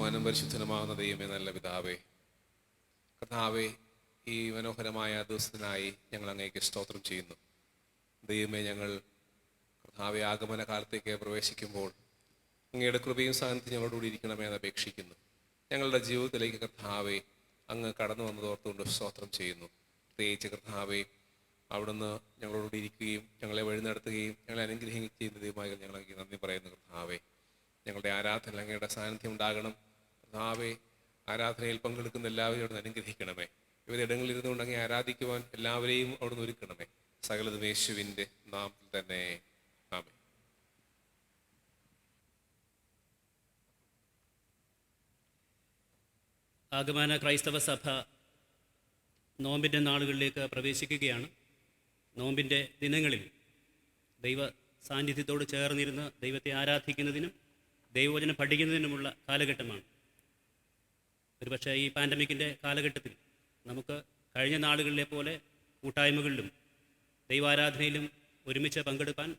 സ്തുതിക്കുവാനും പരിശുദ്ധനുമാകുന്ന ദൈവമേ നല്ല പിതാവേ, കർത്താവേ, ഈ മനോഹരമായ ദിവസത്തിനായി ഞങ്ങൾ അങ്ങേക്ക് സ്തോത്രം ചെയ്യുന്നു. ദൈവമേ, ഞങ്ങൾ കർത്താവെ ആഗമന കാലത്തേക്ക് പ്രവേശിക്കുമ്പോൾ അങ്ങയുടെ കൃപയും സാന്നിധ്യം ഞങ്ങളോടുകൂടി ഇരിക്കണമെന്ന് അപേക്ഷിക്കുന്നു. ഞങ്ങളുടെ ജീവിതത്തിലേക്ക് കർത്താവെ അങ്ങ് കടന്നു വന്നതോർത്തുകൊണ്ട് സ്തോത്രം ചെയ്യുന്നു. പ്രത്യേകിച്ച് കർത്താവെ, അവിടുന്ന് ഞങ്ങളോടുകൂടി ഇരിക്കുകയും ഞങ്ങളെ വഴി നടത്തുകയും ഞങ്ങളെ അനുഗ്രഹിക്കുകയും ചെയ്യുന്ന ദൈവമായി ഞങ്ങൾ നന്ദി പറയുന്നു. കർത്താവെ, ഞങ്ങളുടെ ആരാധന അങ്ങയുടെ സാന്നിധ്യം ഉണ്ടാകണം. കർത്താവെ, ആരാധനയിൽ പങ്കെടുക്കുന്ന എല്ലാവരെയും അവിടുന്ന് അനുഗ്രഹിക്കണമേ. വിവിധ ഇടങ്ങളിൽ ഇരുന്നുകൊണ്ട് അങ്ങേ ആരാധിക്കുവാൻ എല്ലാവരെയും അവിടുന്ന് ഒരുക്കണമേ. സകലതും യേശുവിൻ്റെ നാമത്തിൽ തന്നെ, ആമേൻ. ആഗമന ക്രൈസ്തവ സഭ നോമ്പിൻ്റെ നാളുകളിലേക്ക് പ്രവേശിക്കുകയാണ്. നോമ്പിൻ്റെ ദിനങ്ങളിൽ ദൈവ സാന്നിധ്യത്തോട് ചേർന്നിരുന്ന് ദൈവത്തെ ആരാധിക്കുന്നതിനും ദൈവവചനം പഠിക്കുന്നതിനുമുള്ള കാലഘട്ടമാണ്. ഒരുപക്ഷെ ഈ പാൻഡമിക്കിൻ്റെ കാലഘട്ടത്തിൽ നമുക്ക് കഴിഞ്ഞ നാളുകളിലെ പോലെ കൂട്ടായ്മകളിലും ദൈവാരാധനയിലും ഒരുമിച്ച് പങ്കെടുക്കാൻ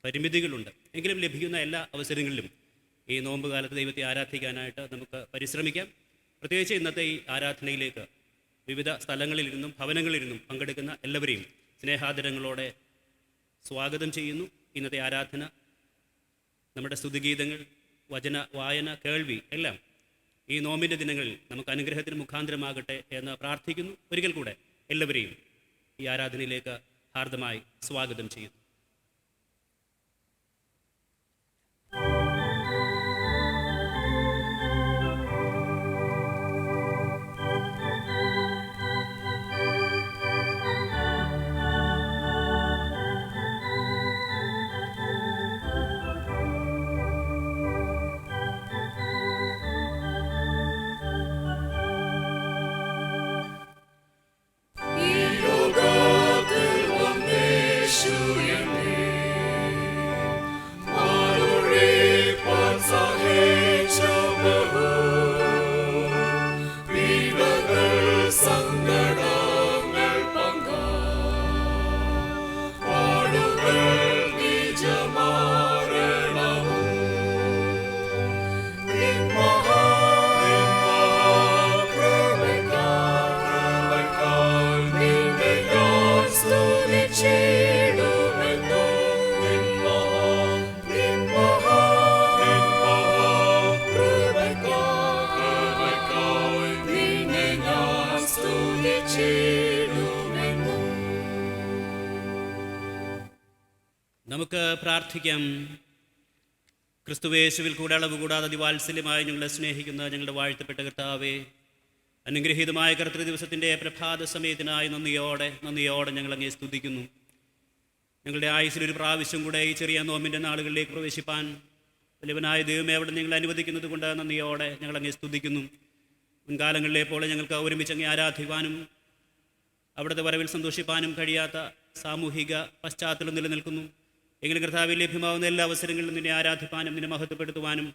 പരിമിതികളുണ്ട്. എങ്കിലും ലഭിക്കുന്ന എല്ലാ അവസരങ്ങളിലും ഈ നോമ്പ് കാലത്ത് ദൈവത്തെ ആരാധിക്കാനായിട്ട് നമുക്ക് പരിശ്രമിക്കാം. പ്രത്യേകിച്ച് ഇന്നത്തെ ഈ ആരാധനയിലേക്ക് വിവിധ സ്ഥലങ്ങളിലിരുന്നും ഭവനങ്ങളിലിരുന്നും പങ്കെടുക്കുന്ന എല്ലാവരെയും സ്നേഹാദരങ്ങളോടെ സ്വാഗതം ചെയ്യുന്നു. ഇന്നത്തെ ആരാധന, നമ്മുടെ സ്തുതിഗീതങ്ങൾ, വചന വായന, കേൾവി എല്ലാം ഈ നോമ്പിൻ്റെ ദിനങ്ങളിൽ നമുക്ക് അനുഗ്രഹത്തിന് മുഖാന്തരമാകട്ടെ എന്ന് പ്രാർത്ഥിക്കുന്നു. ഒരിക്കൽ കൂടെ എല്ലാവരെയും ഈ ആരാധനയിലേക്ക് ഹാർദമായി സ്വാഗതം ചെയ്യുന്നു. നമുക്ക് പ്രാർത്ഥിക്കാം. ക്രിസ്തുവേശുവിൽ കൂടെ അളവ് കൂടാതെ അതിവാത്സല്യമായി ഞങ്ങളെ സ്നേഹിക്കുന്ന ഞങ്ങളുടെ വാഴ്ത്തപ്പെട്ട കർത്താവേ, അനുഗ്രഹീതമായ കർത്തൃ ദിവസത്തിൻ്റെ പ്രഭാത സമയത്തിനായി നന്ദിയോടെ ഞങ്ങൾ അങ്ങേ സ്തുതിക്കുന്നു. ഞങ്ങളുടെ ആയുസ്സിലൊരു പ്രാവശ്യം കൂടെ ഈ ചെറിയ നോമ്പിൻ്റെ നാളുകളിലേക്ക് പ്രവേശിപ്പാൻ വലിയവനായ ദൈവമേ അവിടെ ഞങ്ങൾ അനുവദിക്കുന്നത് കൊണ്ട് നന്ദിയോടെ ഞങ്ങൾ അങ്ങേ സ്തുതിക്കുന്നു. മുൻകാലങ്ങളിലെ പോലെ ഞങ്ങൾക്ക് ഒരുമിച്ച് അങ്ങേ ആരാധിക്കുവാനും അവിടുത്തെ വരവിൽ സന്തോഷിപ്പാനും കഴിയാത്ത സാമൂഹിക പശ്ചാത്തലം നിലനിൽക്കുന്നു. എങ്കിലും കർത്താവിൽ ലഭ്യമാവുന്ന എല്ലാ അവസരങ്ങളിലും നിന്നെ ആരാധിപ്പാനും നിന്നെ മഹത്വപ്പെടുത്തുവാനും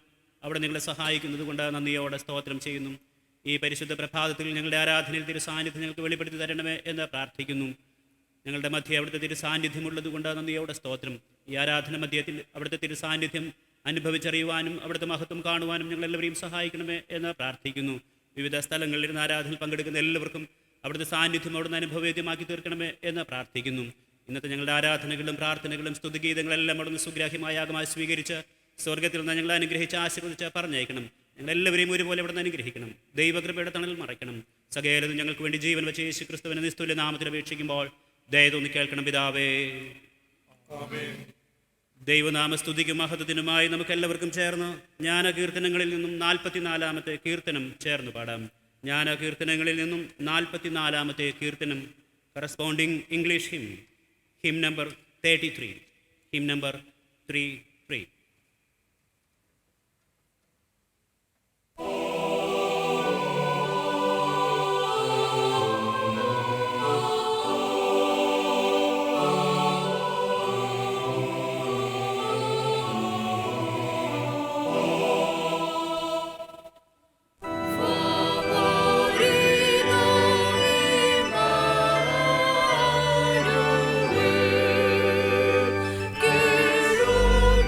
അവിടെ നിങ്ങളെ സഹായിക്കുന്നത് കൊണ്ട് നന്ദിയോടെ സ്തോത്രം ചെയ്യുന്നു. ഈ പരിശുദ്ധ പ്രഭാതത്തിൽ ഞങ്ങളുടെ ആരാധനയിൽ തിരുസാന്നിധ്യം ഞങ്ങൾക്ക് വെളിപ്പെടുത്തി തരണമേ എന്ന് പ്രാർത്ഥിക്കുന്നു. ഞങ്ങളുടെ മധ്യ അവിടുത്തെ തിരുസാന്നിധ്യമുള്ളത് കൊണ്ട് നന്ദിയോടെ സ്തോത്രം. ഈ ആരാധന മധ്യത്തിൽ അവിടുത്തെ തിരുസാന്നിധ്യം അനുഭവിച്ചറിയുവാനും അവിടുത്തെ മഹത്വം കാണുവാനും ഞങ്ങളെല്ലാവരെയും സഹായിക്കണമേ എന്ന് പ്രാർത്ഥിക്കുന്നു. വിവിധ സ്ഥലങ്ങളിലിരുന്ന് ആരാധനയിൽ പങ്കെടുക്കുന്ന എല്ലാവർക്കും അവിടുത്തെ സാന്നിധ്യം അവിടുന്ന് അനുഭവവേദ്യമാക്കി തീർക്കണമേ എന്ന് പ്രാർത്ഥിക്കുന്നു. ഇന്നത്തെ ഞങ്ങളുടെ ആരാധനകളും പ്രാർത്ഥനകളും സ്തുതിഗീതങ്ങളെല്ലാം അവിടുന്ന് സുഗ്രാഹ്യമായാകമായി സ്വീകരിച്ച് സ്വർഗത്തിൽ നിന്ന് ഞങ്ങളെ അനുഗ്രഹിച്ച് ആശീർവദിച്ച് പറഞ്ഞയക്കണം. ഞങ്ങളെല്ലാവരെയും ഒരുപോലെ അവിടുന്ന് അനുഗ്രഹിക്കണം. ദൈവകൃപയുടെ തണലിൽ മറയ്ക്കണം. സകലതും ഞങ്ങൾക്ക് വേണ്ടി ജീവൻ വെച്ച് യേശു ക്രിസ്തുവിനെ നിസ്തുല്യ നാമത്തിൽ അപേക്ഷിക്കുമ്പോൾ ദയതൊന്ന് കേൾക്കണം പിതാവേ. ദൈവനാമ സ്തുതിക്കും മഹത്വത്തിനുമായി നമുക്ക് എല്ലാവർക്കും ചേർന്ന് ജ്ഞാനകീർത്തനങ്ങളിൽ നിന്നും 44-ാമത്തെ കീർത്തനം ചേർന്ന് പാടാം. ജ്ഞാനകീർത്തനങ്ങളിൽ നിന്നും 44-ാമത്തെ കീർത്തനം, corresponding English him number 33, him number 33. Quiero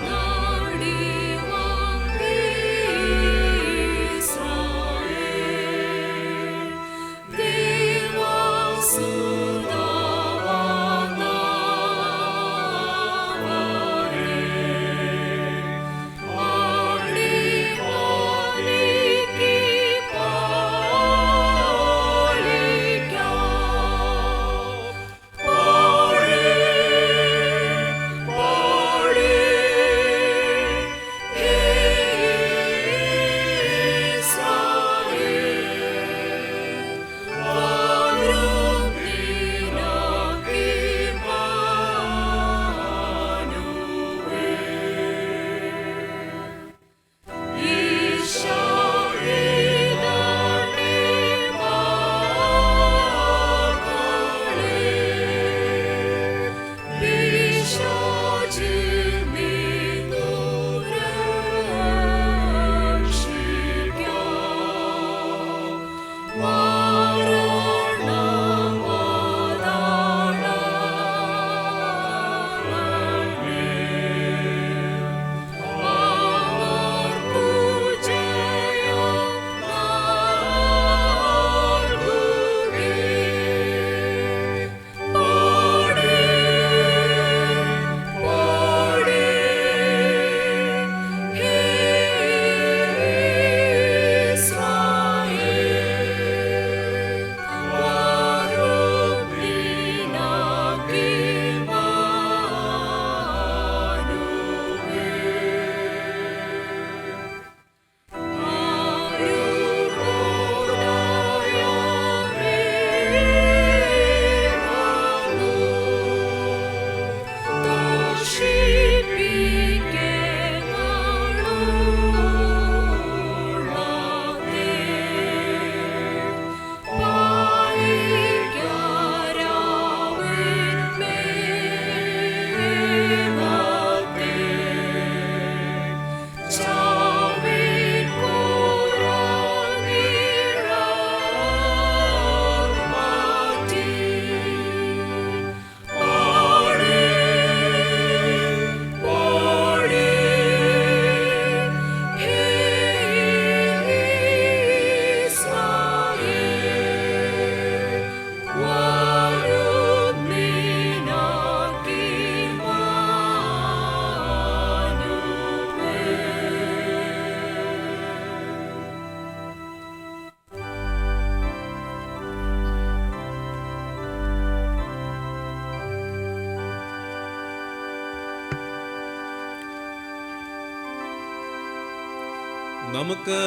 നമുക്ക്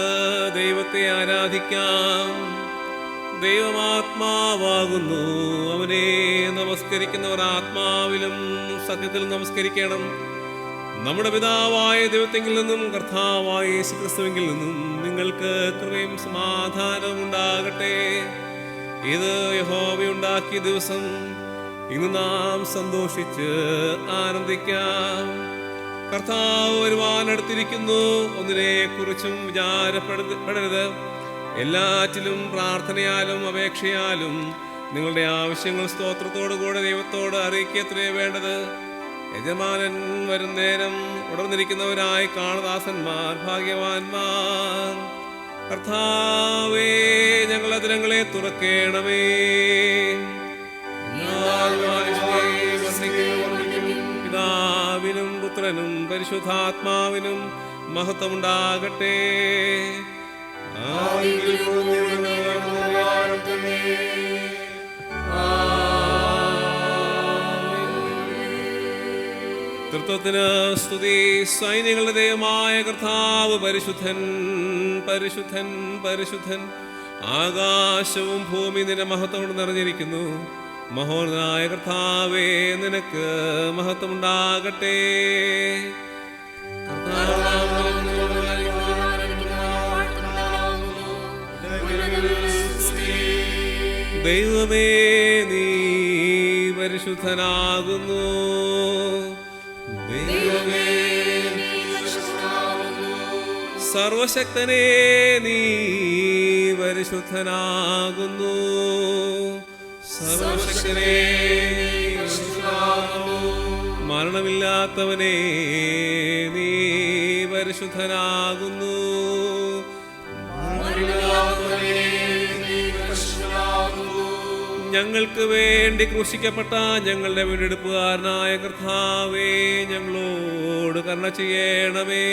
ദൈവത്തെ ആരാധിക്കാം. ദൈവമാത്മാവാകുന്നു, അവനെ നമസ്കരിക്കുന്നവർ ആത്മാവിലും സത്യത്തിലും നമസ്കരിക്കണം. നമ്മുടെ പിതാവായ ദൈവത്തെങ്കിൽ നിന്നും കർത്താവായ യേശുക്രിസ്തുവിങ്കിൽ നിന്നും നിങ്ങൾക്ക് കൃപയും സമാധാനവും ഉണ്ടാകട്ടെ. ഇത് യഹോവയുണ്ടാക്കിയ ദിവസം, ഇന്ന് നാം സന്തോഷിച്ച് ആനന്ദിക്കാം. കർത്താവ് വരുവാനടുത്തിരിക്കുന്നു, ഒന്നിനെ കുറിച്ചും വിചാരപ്പെടരുത്. എല്ലാറ്റിലും പ്രാർത്ഥനയാലും അപേക്ഷയാലും നിങ്ങളുടെ ആവശ്യങ്ങൾ സ്തോത്രത്തോടു കൂടെ ദൈവത്തോട് അറിയിക്കത്രേ വേണ്ടത്. യജമാനൻ വരും നേരം ഉണർന്നിരിക്കുന്നവരായി കാണുദാസന്മാർ ഭാഗ്യവാന്മാർ. കർത്താവേ, ഞങ്ങളുടെ അതിരങ്ങളെ തുറക്കേണമേ. പിതാവിനും പുത്രനും പരിശുദ്ധാത്മാവിനും മഹത്വമുണ്ടാകട്ടെ. തൃത്വത്തിന് സ്തുതി. സൈന്യങ്ങളുടെ ദൈവമായ കർത്താവ് പരിശുദ്ധൻ, പരിശുദ്ധൻ, പരിശുദ്ധൻ. ആകാശവും ഭൂമി നിന്റെ മഹത്വം കൊണ്ട് നിറഞ്ഞിരിക്കുന്നു. മഹോന്നതനായ കർത്താവേ, നിനക്ക് മഹത്വമുണ്ടാകട്ടെ. ദൈവമേ, നീ പരിശുദ്ധനാകുന്നു. ദൈവമേ, സർവശക്തനേ, നീ പരിശുദ്ധനാകുന്നു. സർവശക്തനേ, മരണമില്ലാത്തവനേ, നീ പരിശുദ്ധനാകുന്നു. ഞങ്ങൾക്ക് വേണ്ടി ക്രൂശിക്കപ്പെട്ട ഞങ്ങളുടെ വീണ്ടെടുപ്പുകാരനായ കർത്താവേ, ഞങ്ങളോട് കരുണ ചെയ്യണമേ.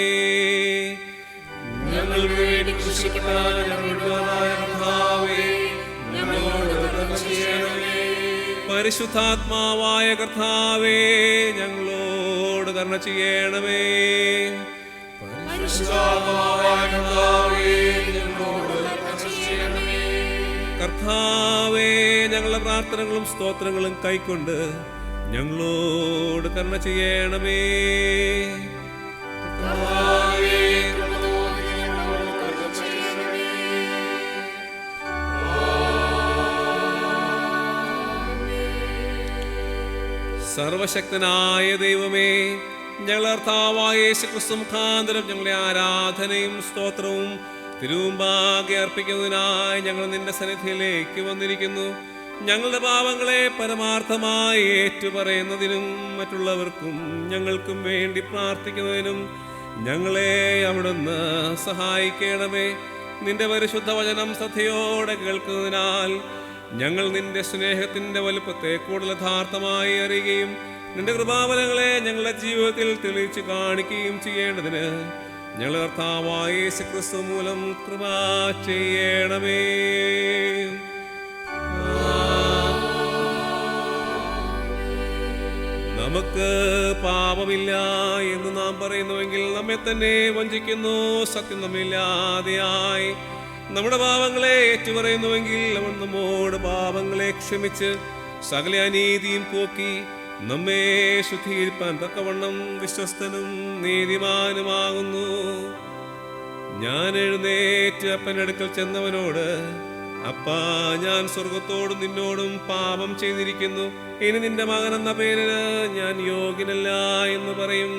ഞങ്ങൾക്ക് വേണ്ടി ക്രൂശിക്കപ്പെട്ട ഞങ്ങളുടെ കർത്താവേ, ഞങ്ങളോട് കരുണ ചെയ്യണമേ. പരിശുദ്ധാത്മാവായ കർത്താവേ, ഞങ്ങളോട് കരുണ ചെയ്യണമേ. പരിശുദ്ധാത്മാവായ കർത്താവേ, ഞങ്ങളോട് കരുണ ചെയ്യണമേ. കർത്താവേ, ഞങ്ങളുടെ പ്രാർത്ഥനകളും സ്തോത്രങ്ങളും കൈക്കൊണ്ട് ഞങ്ങളോട് കരുണ ചെയ്യണമേ. സർവശക്തനായ ദൈവമേ, ഞങ്ങളുടെ കർത്താവായ യേശുക്രിസ്തു മുഖാന്തരം ഞങ്ങളുടെ ആരാധനയും സ്തോത്രവും തിരുമുമ്പാകെ അർപ്പിക്കുന്നതിനായി ഞങ്ങൾ നിന്റെ സന്നിധിയിലേക്ക് വന്നിരിക്കുന്നു. ഞങ്ങളുടെ പാപങ്ങളെ പരമാർത്ഥമായി ഏറ്റുപറയുന്നതിനും മറ്റുള്ളവർക്കും ഞങ്ങൾക്കും വേണ്ടി പ്രാർത്ഥിക്കുന്നതിനും ഞങ്ങളെ അവിടുന്ന് സഹായിക്കണമേ. നിന്റെ പരിശുദ്ധ വചനം ശ്രദ്ധയോടെ കേൾക്കുന്നതിനാൽ ഞങ്ങൾ നിന്റെ സ്നേഹത്തിന്റെ വലുപ്പത്തെ കൂടുതൽ യഥാർത്ഥമായി അറിയുകയും നിന്റെ കൃപാബലങ്ങളെ ഞങ്ങളുടെ ജീവിതത്തിൽ തെളിയിച്ച് കാണിക്കുകയും ചെയ്യേണ്ടതിന് ഞങ്ങളുടെ കർത്താവായ യേശുക്രിസ്തു മൂലം കൃപ ചെയ്യണമേ. നമുക്ക് പാപമില്ല എന്ന് നാം പറയുന്നുവെങ്കിൽ നമ്മെ തന്നെ വഞ്ചിക്കുന്നു. സത്യം നമ്മില്ലാതെയായി നമ്മുടെ പാപങ്ങളെ ഏറ്റുപറയുന്നുവെങ്കിൽ അവൻ നമ്മോട് പാപങ്ങളെ ക്ഷമിച്ച് സകല അനീതിയും പോക്കി നമ്മെ ശുദ്ധീകരിപ്പാൻ തക്കവണ്ണം വിശ്വസ്തനും നീതിമാനുമാകുന്നു. ഞാൻ എഴുന്നേറ്റ് അപ്പൻ്റെ അടുക്കൽ ചെന്നവനോട്, അപ്പാ, ഞാൻ സ്വർഗത്തോടും നിന്നോടും പാപം ചെയ്തിരിക്കുന്നു. ഇനി നിന്റെ മകൻ എന്ന പേരിന് ഞാൻ യോഗ്യനല്ല എന്ന് പറയും.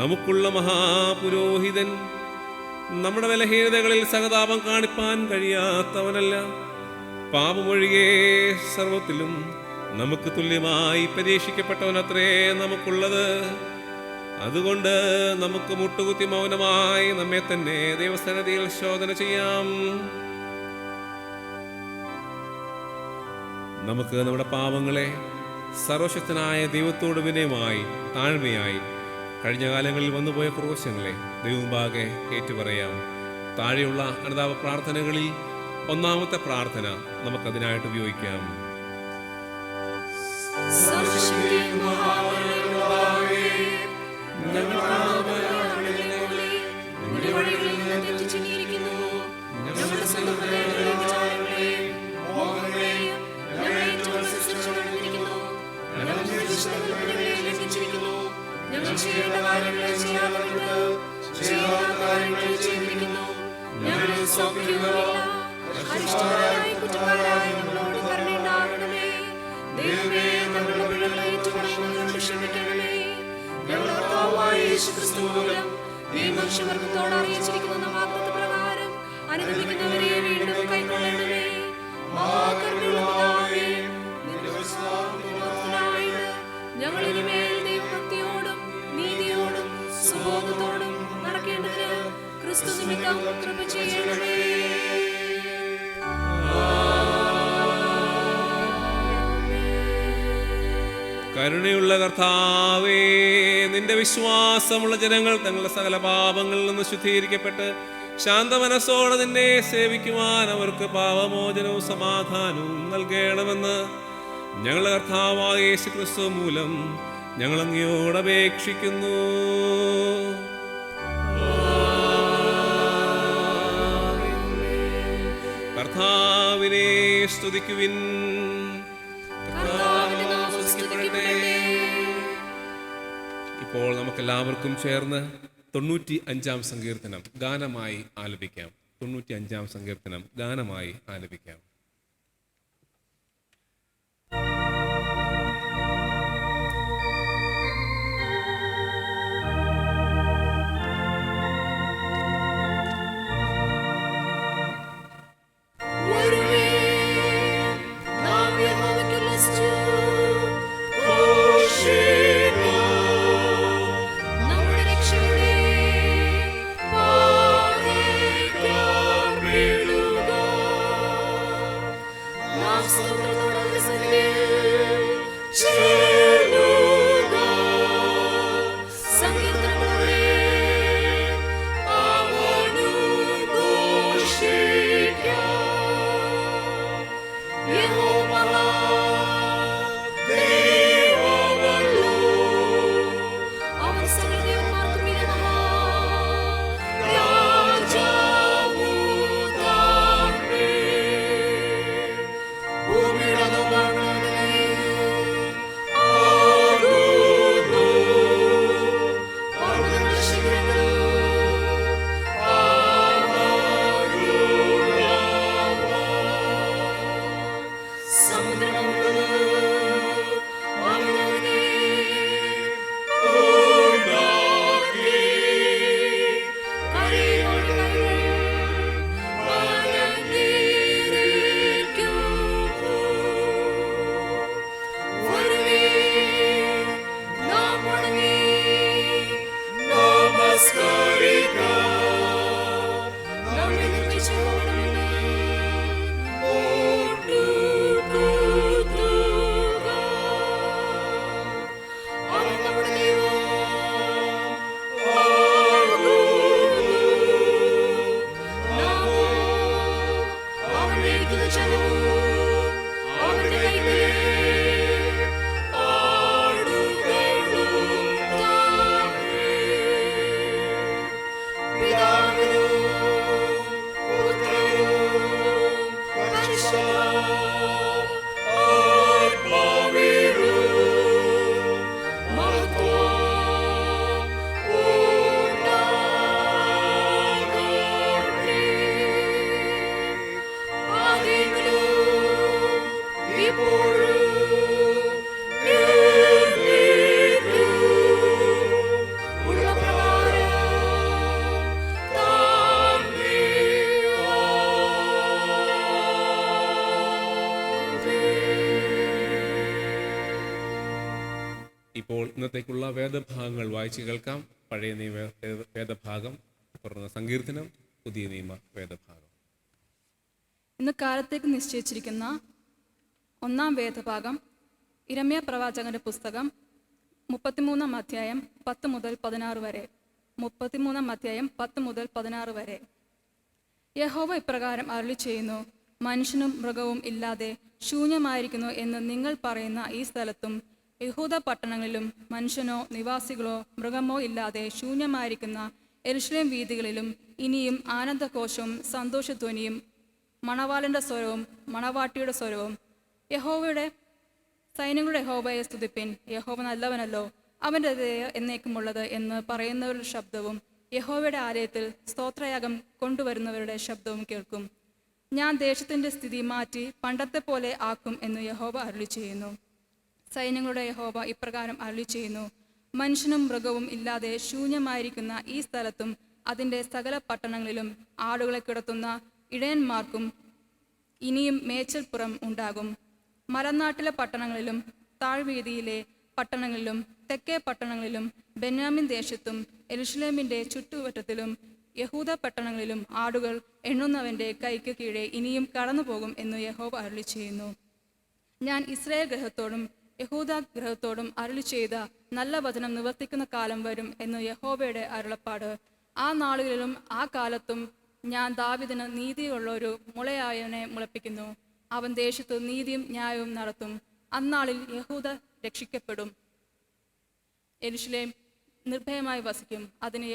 നമുക്കുള്ള മഹാപുരോഹിതൻ നമ്മുടെ ബലഹീനതകളിൽ സഹതാപം കാണിപ്പാൻ കഴിയാത്തവനല്ല. പാപമൊഴികെ സർവത്തിലും നമുക്ക് തുല്യമായി പരീക്ഷിക്കപ്പെട്ടവനത്രേ നമുക്കുള്ളത്. അതുകൊണ്ട് നമുക്ക് മുട്ടുകുത്തി മൗനമായി നമ്മെ തന്നെ ദൈവസന്നിധിയിൽ ശോധന ചെയ്യാം. നമുക്ക് നമ്മുടെ പാപങ്ങളെ സർവശക്തനായ ദൈവത്തോട് വിനയമായി താഴ്മയായി കഴിഞ്ഞ കാലങ്ങളിൽ വന്നുപോയ ക്രോശങ്ങളെ ദൈവമുമ്പാകെ ഏറ്റുപറയാം. താഴെയുള്ള അനുതാപ പ്രാർത്ഥനകളിൽ ഒന്നാമത്തെ പ്രാർത്ഥന നമുക്കതിനായിട്ട് ഉപയോഗിക്കാം. സർവശക്തനായ ദൈവമേ, ഞങ്ങളുടെ കാര്യങ്ങൾ ചെയ്യാറുണ്ട്, ചെയ്യാത്ത കാര്യങ്ങൾ ചെയ്തിരിക്കുന്നു. ഞങ്ങളിൽ സൗഖ്യവുമില്ല. അരിഷ്ടരായി കുറ്റക്കാരായ ഞങ്ങളോട് കരുണയുണ്ടാകണമേ. ദൈവമേ, ഞങ്ങളുടെ പിഴകളെ ഏറ്റുപറയുന്നവരോട് ക്ഷമിക്കണമേ. ഞങ്ങളുടെ കർത്താവായ യേശുക്രിസ്തു മൂലം ഈ മനുഷ്യവർഗത്തോട് അറിയിച്ചിരിക്കുന്ന വാഗ്ദത്ത പ്രകാരം അനുഗമിക്കുന്നവരെ വീണ്ടും കൈക്കൊള്ളണമേ. മഹാകരുണയുള്ള പിതാവേ, നിന്റെ വിശ്വാസത്തിനായിട്ട് ഞങ്ങൾ ഇനിമേൽ ദൈവഭക്തിയോടും നീതിയോടും സുബോധത്തോടും നടക്കേണ്ടതിന് ക്രിസ്തു നിമിത്തം കൃപ ചെയ്യണമേ. കരുണയുള്ള കർത്താവേ, നിന്റെ വിശ്വാസമുള്ള ജനങ്ങൾ തങ്ങളുടെ സകല പാപങ്ങളിൽ നിന്ന് ശുദ്ധീകരിക്കപ്പെട്ട് ശാന്തമനസ്സോടെ നിന്നെ സേവിക്കുവാൻ അവർക്ക് പാപമോചനവും സമാധാനവും നൽകണമെന്ന് ഞങ്ങളുടെ കർത്താവായ യേശുക്രിസ്തു മൂലം ഞങ്ങൾ അങ്ങയോട് അപേക്ഷിക്കുന്നു. കർത്താവിനെ സ്തുതിക്കുവിൻ. ഇപ്പോൾ നമുക്കെല്ലാവർക്കും ചേർന്ന് 95-ാം സങ്കീർത്തനം ഗാനമായി ആലപിക്കാം. 95-ാം സങ്കീർത്തനം ഗാനമായി ആലപിക്കാം. ഇപ്പോൾ ഇന്നത്തേക്കുള്ള വേദഭാഗങ്ങൾ വായിച്ചു കേൾക്കാം. പഴയ നിയമ വേദഭാഗം, തുടർന്ന് സങ്കീർത്തനം, പുതിയ നിയമ വേദഭാഗം. ഇന്ന് കാലത്തേക്ക് നിശ്ചയിച്ചിരിക്കുന്ന ഒന്നാം വേദഭാഗം ഇരമ്യാ പ്രവാചകന്റെ പുസ്തകം 33-ാം അധ്യായം 10 മുതൽ 16 വരെ. 33-ാം അധ്യായം 10 മുതൽ 16 വരെ. യഹോവ ഇപ്രകാരം അരുളി ചെയ്യുന്നു: മനുഷ്യനും മൃഗവും ഇല്ലാതെ ശൂന്യമായിരിക്കുന്നു എന്ന് നിങ്ങൾ പറയുന്ന ഈ സ്ഥലത്തും യഹൂദ പട്ടണങ്ങളിലും മനുഷ്യനോ നിവാസികളോ മൃഗമോ ഇല്ലാതെ ശൂന്യമായിരിക്കുന്ന യെരൂശലേം വീഥികളിലും ഇനിയും ആനന്ദഘോഷവും സന്തോഷധ്വനിയും മണവാളന്റെ സ്വരവും മണവാട്ടിയുടെ സ്വരവും. യഹോവയുടെ സൈന്യങ്ങളുടെ യഹോവയെ സ്തുതിപ്പിൻ. യഹോവ നല്ലവനല്ലോ, അവൻ്റെ ദയ എന്നേക്കുമുള്ളത് എന്ന് പറയുന്നവരുടെ ശബ്ദവും യഹോവയുടെ ആലയത്തിൽ സ്തോത്രയാഗം കൊണ്ടുവരുന്നവരുടെ ശബ്ദവും കേൾക്കും. ഞാൻ ദേശത്തിൻ്റെ സ്ഥിതി മാറ്റി പണ്ടത്തെ പോലെ ആക്കും എന്ന് യഹോവ അരുളി ചെയ്യുന്നു. സൈന്യങ്ങളുടെ യഹോവ ഇപ്രകാരം അരുളി ചെയ്യുന്നു: മനുഷ്യനും മൃഗവും ഇല്ലാതെ ശൂന്യമായിരിക്കുന്ന ഈ സ്ഥലത്തും അതിൻ്റെ സകല പട്ടണങ്ങളിലും ആടുകളെ കിടത്തുന്ന ഇടയന്മാർക്കും ഇനിയും മേച്ചൽപ്പുറം ഉണ്ടാകും. മലനാട്ടിലെ പട്ടണങ്ങളിലും താഴ്വീതിയിലെ പട്ടണങ്ങളിലും തെക്കേ പട്ടണങ്ങളിലും ബെന്യാമിൻ ദേശത്തും യെരൂശലേമിൻ്റെ ചുറ്റുവട്ടത്തിലും യഹൂദ പട്ടണങ്ങളിലും ആടുകൾ എണ്ണുന്നവൻ്റെ കൈക്ക് കീഴെ ഇനിയും കടന്നുപോകും എന്ന് യഹോവ അരുളി ചെയ്യുന്നു. ഞാൻ ഇസ്രായേൽ ഗൃഹത്തോടും യഹൂദ ഗൃഹത്തോടും അരുളി ചെയ്ത നല്ല വചനം നിവർത്തിക്കുന്ന കാലം വരും എന്ന് യഹോവയുടെ അരുളപ്പാട്. ആ നാളുകളിലും ആ കാലത്തും ഞാൻ ദാവീദിന് നീതിയുള്ളൊരു മുളയായവനെ മുളപ്പിക്കുന്നു. അവൻ ദേശത്ത് നീതിയും ന്യായവും നടത്തും. അന്നാളിൽ യഹൂദ രക്ഷിക്കപ്പെടും, യെരൂശലേം നിർഭയമായി വസിക്കും. അതിന്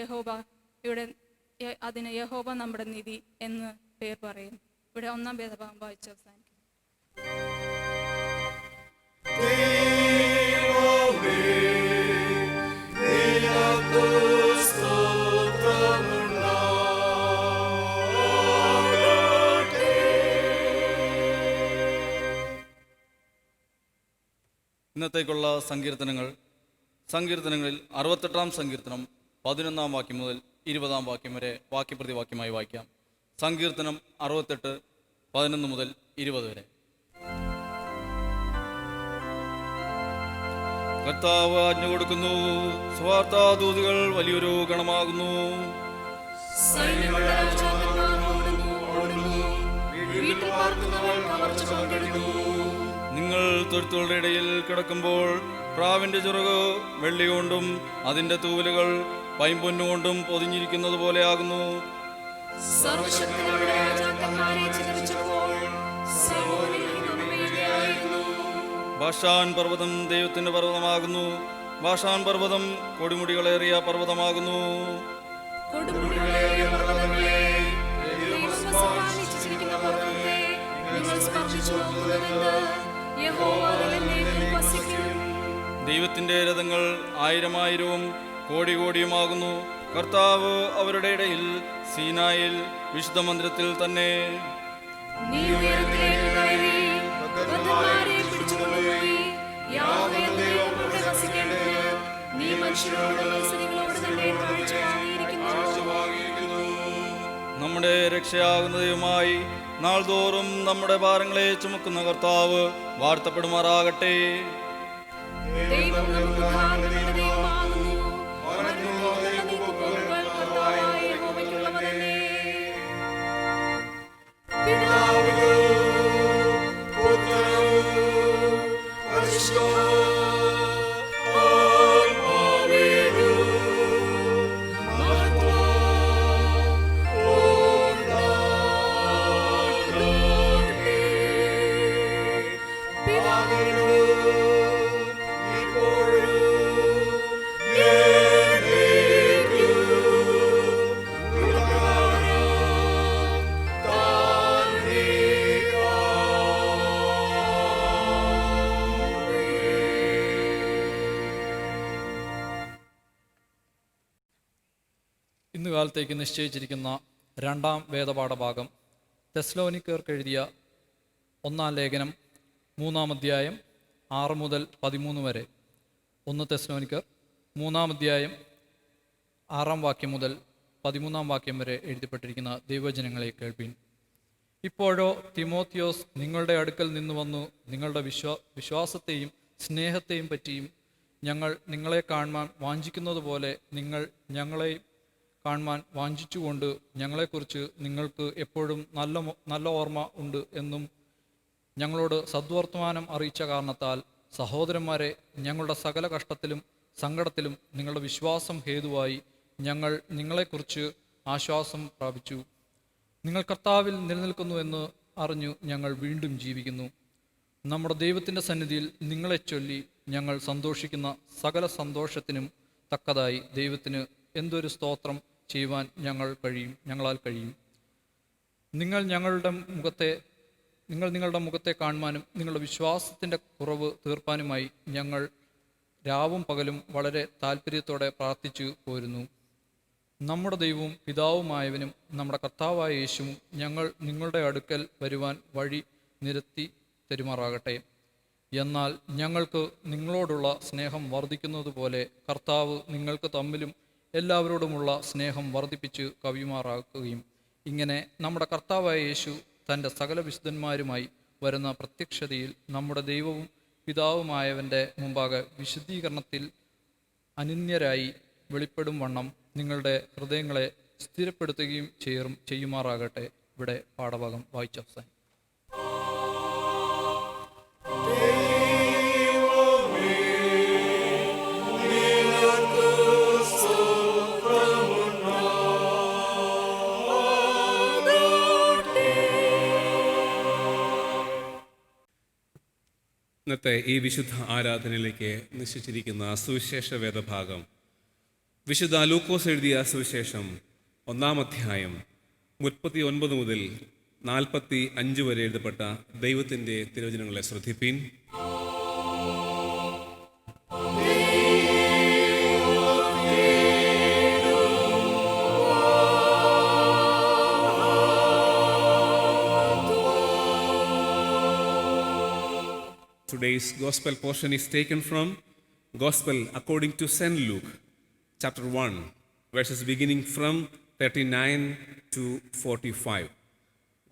യഹോവ നമ്മുടെ നീതി എന്ന് പേർ പറയും. ഇവിടെ 1-ാം വേദഭാഗം വായിച്ച് അവസാനിക്കും. ഇന്നത്തേക്കുള്ള സങ്കീർത്തനങ്ങളിൽ 68-ാം സങ്കീർത്തനം 11-ാം വാക്യം മുതൽ 20-ാം വാക്യം വരെ വാക്യപ്രതിവാക്യമായി വായിക്കാം. സങ്കീർത്തനം 68, 11 മുതൽ 20 വരെ. കർത്താവ് ആജ്ഞ കൊടുക്കുന്നു, സ്വാർത്ഥാദൂതികൾ വലിയൊരു ഗണമാകുന്നു. നിങ്ങൾ തൊഴുത്തുകളുടെ ഇടയിൽ കിടക്കുമ്പോൾ പ്രാവിന്റെ ചിറക് വെള്ളി കൊണ്ടും അതിന്റെ തൂവലുകൾ പൈമ്പൊന്നുകൊണ്ടും പൊതിഞ്ഞിരിക്കുന്നത് പോലെ ആകുന്നു. ബാഷാൻ പർവ്വതം ദൈവത്തിന്റെ പർവ്വതമാകുന്നു. ബാഷാൻ പർവ്വതം കൊടിമുടികളേറിയ പർവ്വതമാകുന്നു. ദൈവത്തിന്റെ രഥങ്ങൾ 1000-1000-ഉം കോടി-കോടിയുമാകുന്നു. കർത്താവ് അവരുടെ ഇടയിൽ സീനായിൽ വിശുദ്ധ മന്ദിരത്തിൽ തന്നെ. നമ്മുടെ രക്ഷയാകുന്ന ദൈവമായി നാൾതോറും നമ്മുടെ ഭാരങ്ങളെ ചുമക്കുന്ന കർത്താവ് വാഴ്ത്തപ്പെടുമാറാകട്ടെ. ഇന്ന് കാലത്തേക്ക് നിശ്ചയിച്ചിരിക്കുന്ന 2-ാം വേദപാഠഭാഗം തെസ്സലോനിക്കർക്ക് എഴുതിയ 1-ാം ലേഖനം 3-ാം അധ്യായം 6 മുതൽ 13 വരെ. 1 തെസ്സലോനിക്കർ 3-ാം അധ്യായം 6-ാം വാക്യം മുതൽ 13-ാം വാക്യം വരെ എഴുതപ്പെട്ടിരിക്കുന്ന ദൈവജനങ്ങളെ കേൾപ്പീൻ. ഇപ്പോഴോ തിമോത്തിയോസ് നിങ്ങളുടെ അടുക്കൽ നിന്ന് വന്നു നിങ്ങളുടെ വിശ്വാസത്തെയും സ്നേഹത്തെയും പറ്റിയും ഞങ്ങൾ നിങ്ങളെ കാണുവാൻ വാഞ്ചിക്കുന്നത് പോലെ നിങ്ങൾ ഞങ്ങളെ കാണുവാൻ വാഞ്ചിച്ചുകൊണ്ട് ഞങ്ങളെക്കുറിച്ച് നിങ്ങൾക്ക് എപ്പോഴും നല്ല ഓർമ്മ ഉണ്ട് എന്നും ഞങ്ങളോട് സദ്വർത്തമാനം അറിയിച്ച കാരണത്താൽ സഹോദരന്മാരെ, ഞങ്ങളുടെ സകല കഷ്ടത്തിലും സങ്കടത്തിലും നിങ്ങളുടെ വിശ്വാസം ഹേതുവായി ഞങ്ങൾ നിങ്ങളെക്കുറിച്ച് ആശ്വാസം പ്രാപിച്ചു. നിങ്ങൾ കർത്താവിൽ നിലനിൽക്കുന്നു എന്ന് അറിഞ്ഞു ഞങ്ങൾ വീണ്ടും ജീവിക്കുന്നു. നമ്മുടെ ദൈവത്തിൻ്റെ സന്നിധിയിൽ നിങ്ങളെ ചൊല്ലി ഞങ്ങൾ സന്തോഷിക്കുന്ന സകല സന്തോഷത്തിനും തക്കതായി ദൈവത്തിന് എന്തൊരു സ്തോത്രം ചെയ്യുവാൻ ഞങ്ങളാൽ കഴിയും. നിങ്ങൾ നിങ്ങളുടെ മുഖത്തെ കാണുവാനും നിങ്ങളുടെ വിശ്വാസത്തിൻ്റെ കുറവ് തീർപ്പാനുമായി ഞങ്ങൾ രാവും പകലും വളരെ താല്പര്യത്തോടെ പ്രാർത്ഥിച്ചു പോരുന്നു. നമ്മുടെ ദൈവവും പിതാവുമായവനും നമ്മുടെ കർത്താവായ യേശുവും ഞങ്ങൾ നിങ്ങളുടെ അടുക്കൽ വരുവാൻ വഴി നിരത്തി തരുമാറാകട്ടെ. എന്നാൽ ഞങ്ങൾക്ക് നിങ്ങളോടുള്ള സ്നേഹം വർദ്ധിക്കുന്നതുപോലെ കർത്താവ് നിങ്ങൾക്ക് തമ്മിലും എല്ലാവരോടുമുള്ള സ്നേഹം വർദ്ധിപ്പിച്ച് കവിയുമാറാക്കുകയും ഇങ്ങനെ നമ്മുടെ കർത്താവായ യേശു തൻ്റെ സകല വിശുദ്ധന്മാരുമായി വരുന്ന പ്രത്യക്ഷതയിൽ നമ്മുടെ ദൈവവും പിതാവുമായവൻ്റെ മുമ്പാകെ വിശുദ്ധീകരണത്തിൽ അനന്യരായി വെളിപ്പെടും വണ്ണം നിങ്ങളുടെ ഹൃദയങ്ങളെ സ്ഥിരപ്പെടുത്തുകയും ചെയ്യുമാറാകട്ടെ. ഇവിടെ പാഠഭാഗം വായിച്ചവസാനം. ഇന്നത്തെ ഈ വിശുദ്ധ ആരാധനയിലേക്ക് നിശ്ചയിച്ചിരിക്കുന്ന സുവിശേഷ വേദഭാഗം വിശുദ്ധ ലൂക്കോസ് എഴുതിയ സുവിശേഷം 1-ാം അധ്യായം 39 മുതൽ 45 വരെ എഴുതപ്പെട്ട ദൈവത്തിൻ്റെ തിരുവചനങ്ങളെ ശ്രദ്ധിപ്പീൻ. Today's gospel portion is taken from Gospel according to St. Luke, chapter 1, verses beginning from 39 to 45.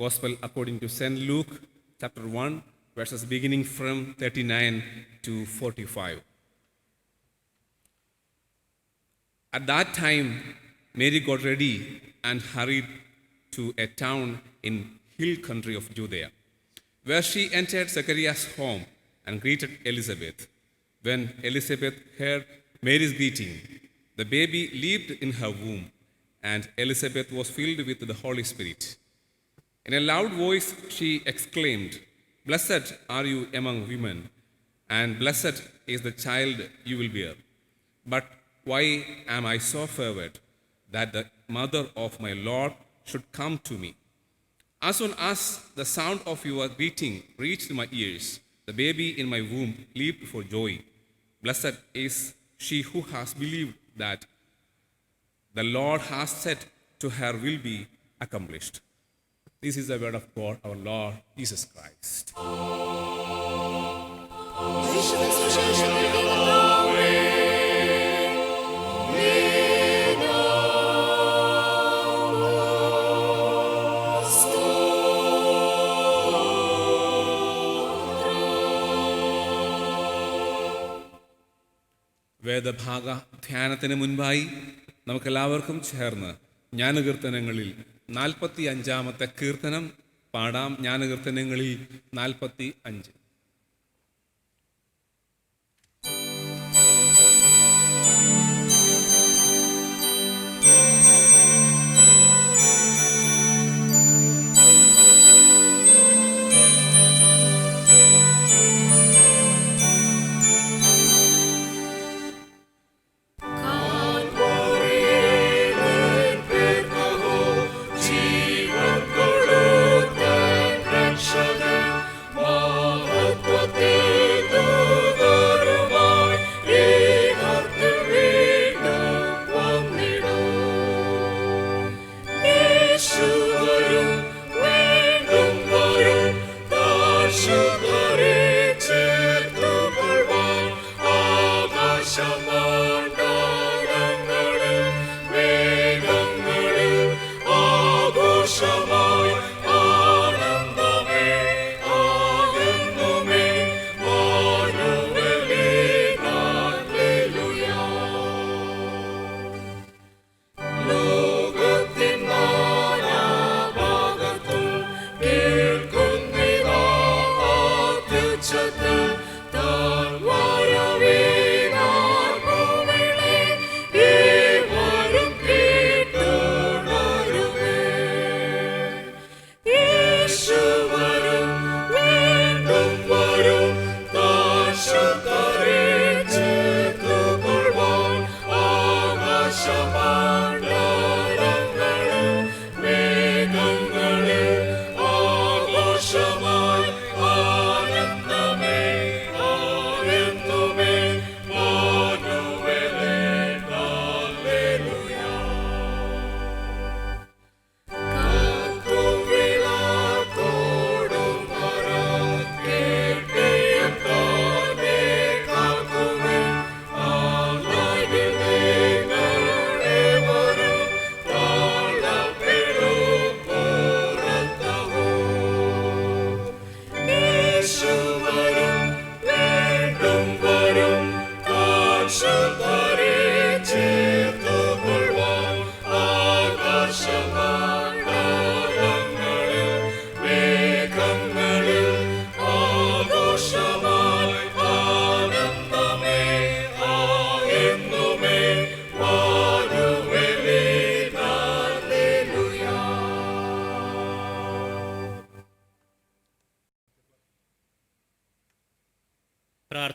Gospel according to St. Luke, chapter 1, verses beginning from 39 to 45. At that time, Mary got ready and hurried to a town in hill country of Judea, where she entered Zechariah's home and greeted Elizabeth. When Elizabeth heard Mary's greeting, the baby leaped in her womb, and Elizabeth was filled with the Holy Spirit. In a loud voice she exclaimed, "Blessed are you among women, and blessed is the child you will bear. But why am I so favored that the mother of my Lord should come to me? As soon as the sound of your greeting reached my ears, the baby in my womb leaped for joy. Blessed is she who has believed that the Lord has said to her will be accomplished." This is the word of God, our Lord Jesus Christ. വേദഭാഗ ധ്യാനത്തിന് മുൻപായി നമുക്കെല്ലാവർക്കും ചേർന്ന് ജ്ഞാനകീർത്തനങ്ങളിൽ 45-ാമത്തെ കീർത്തനം പാടാം. ജ്ഞാനകീർത്തനങ്ങളിൽ 45.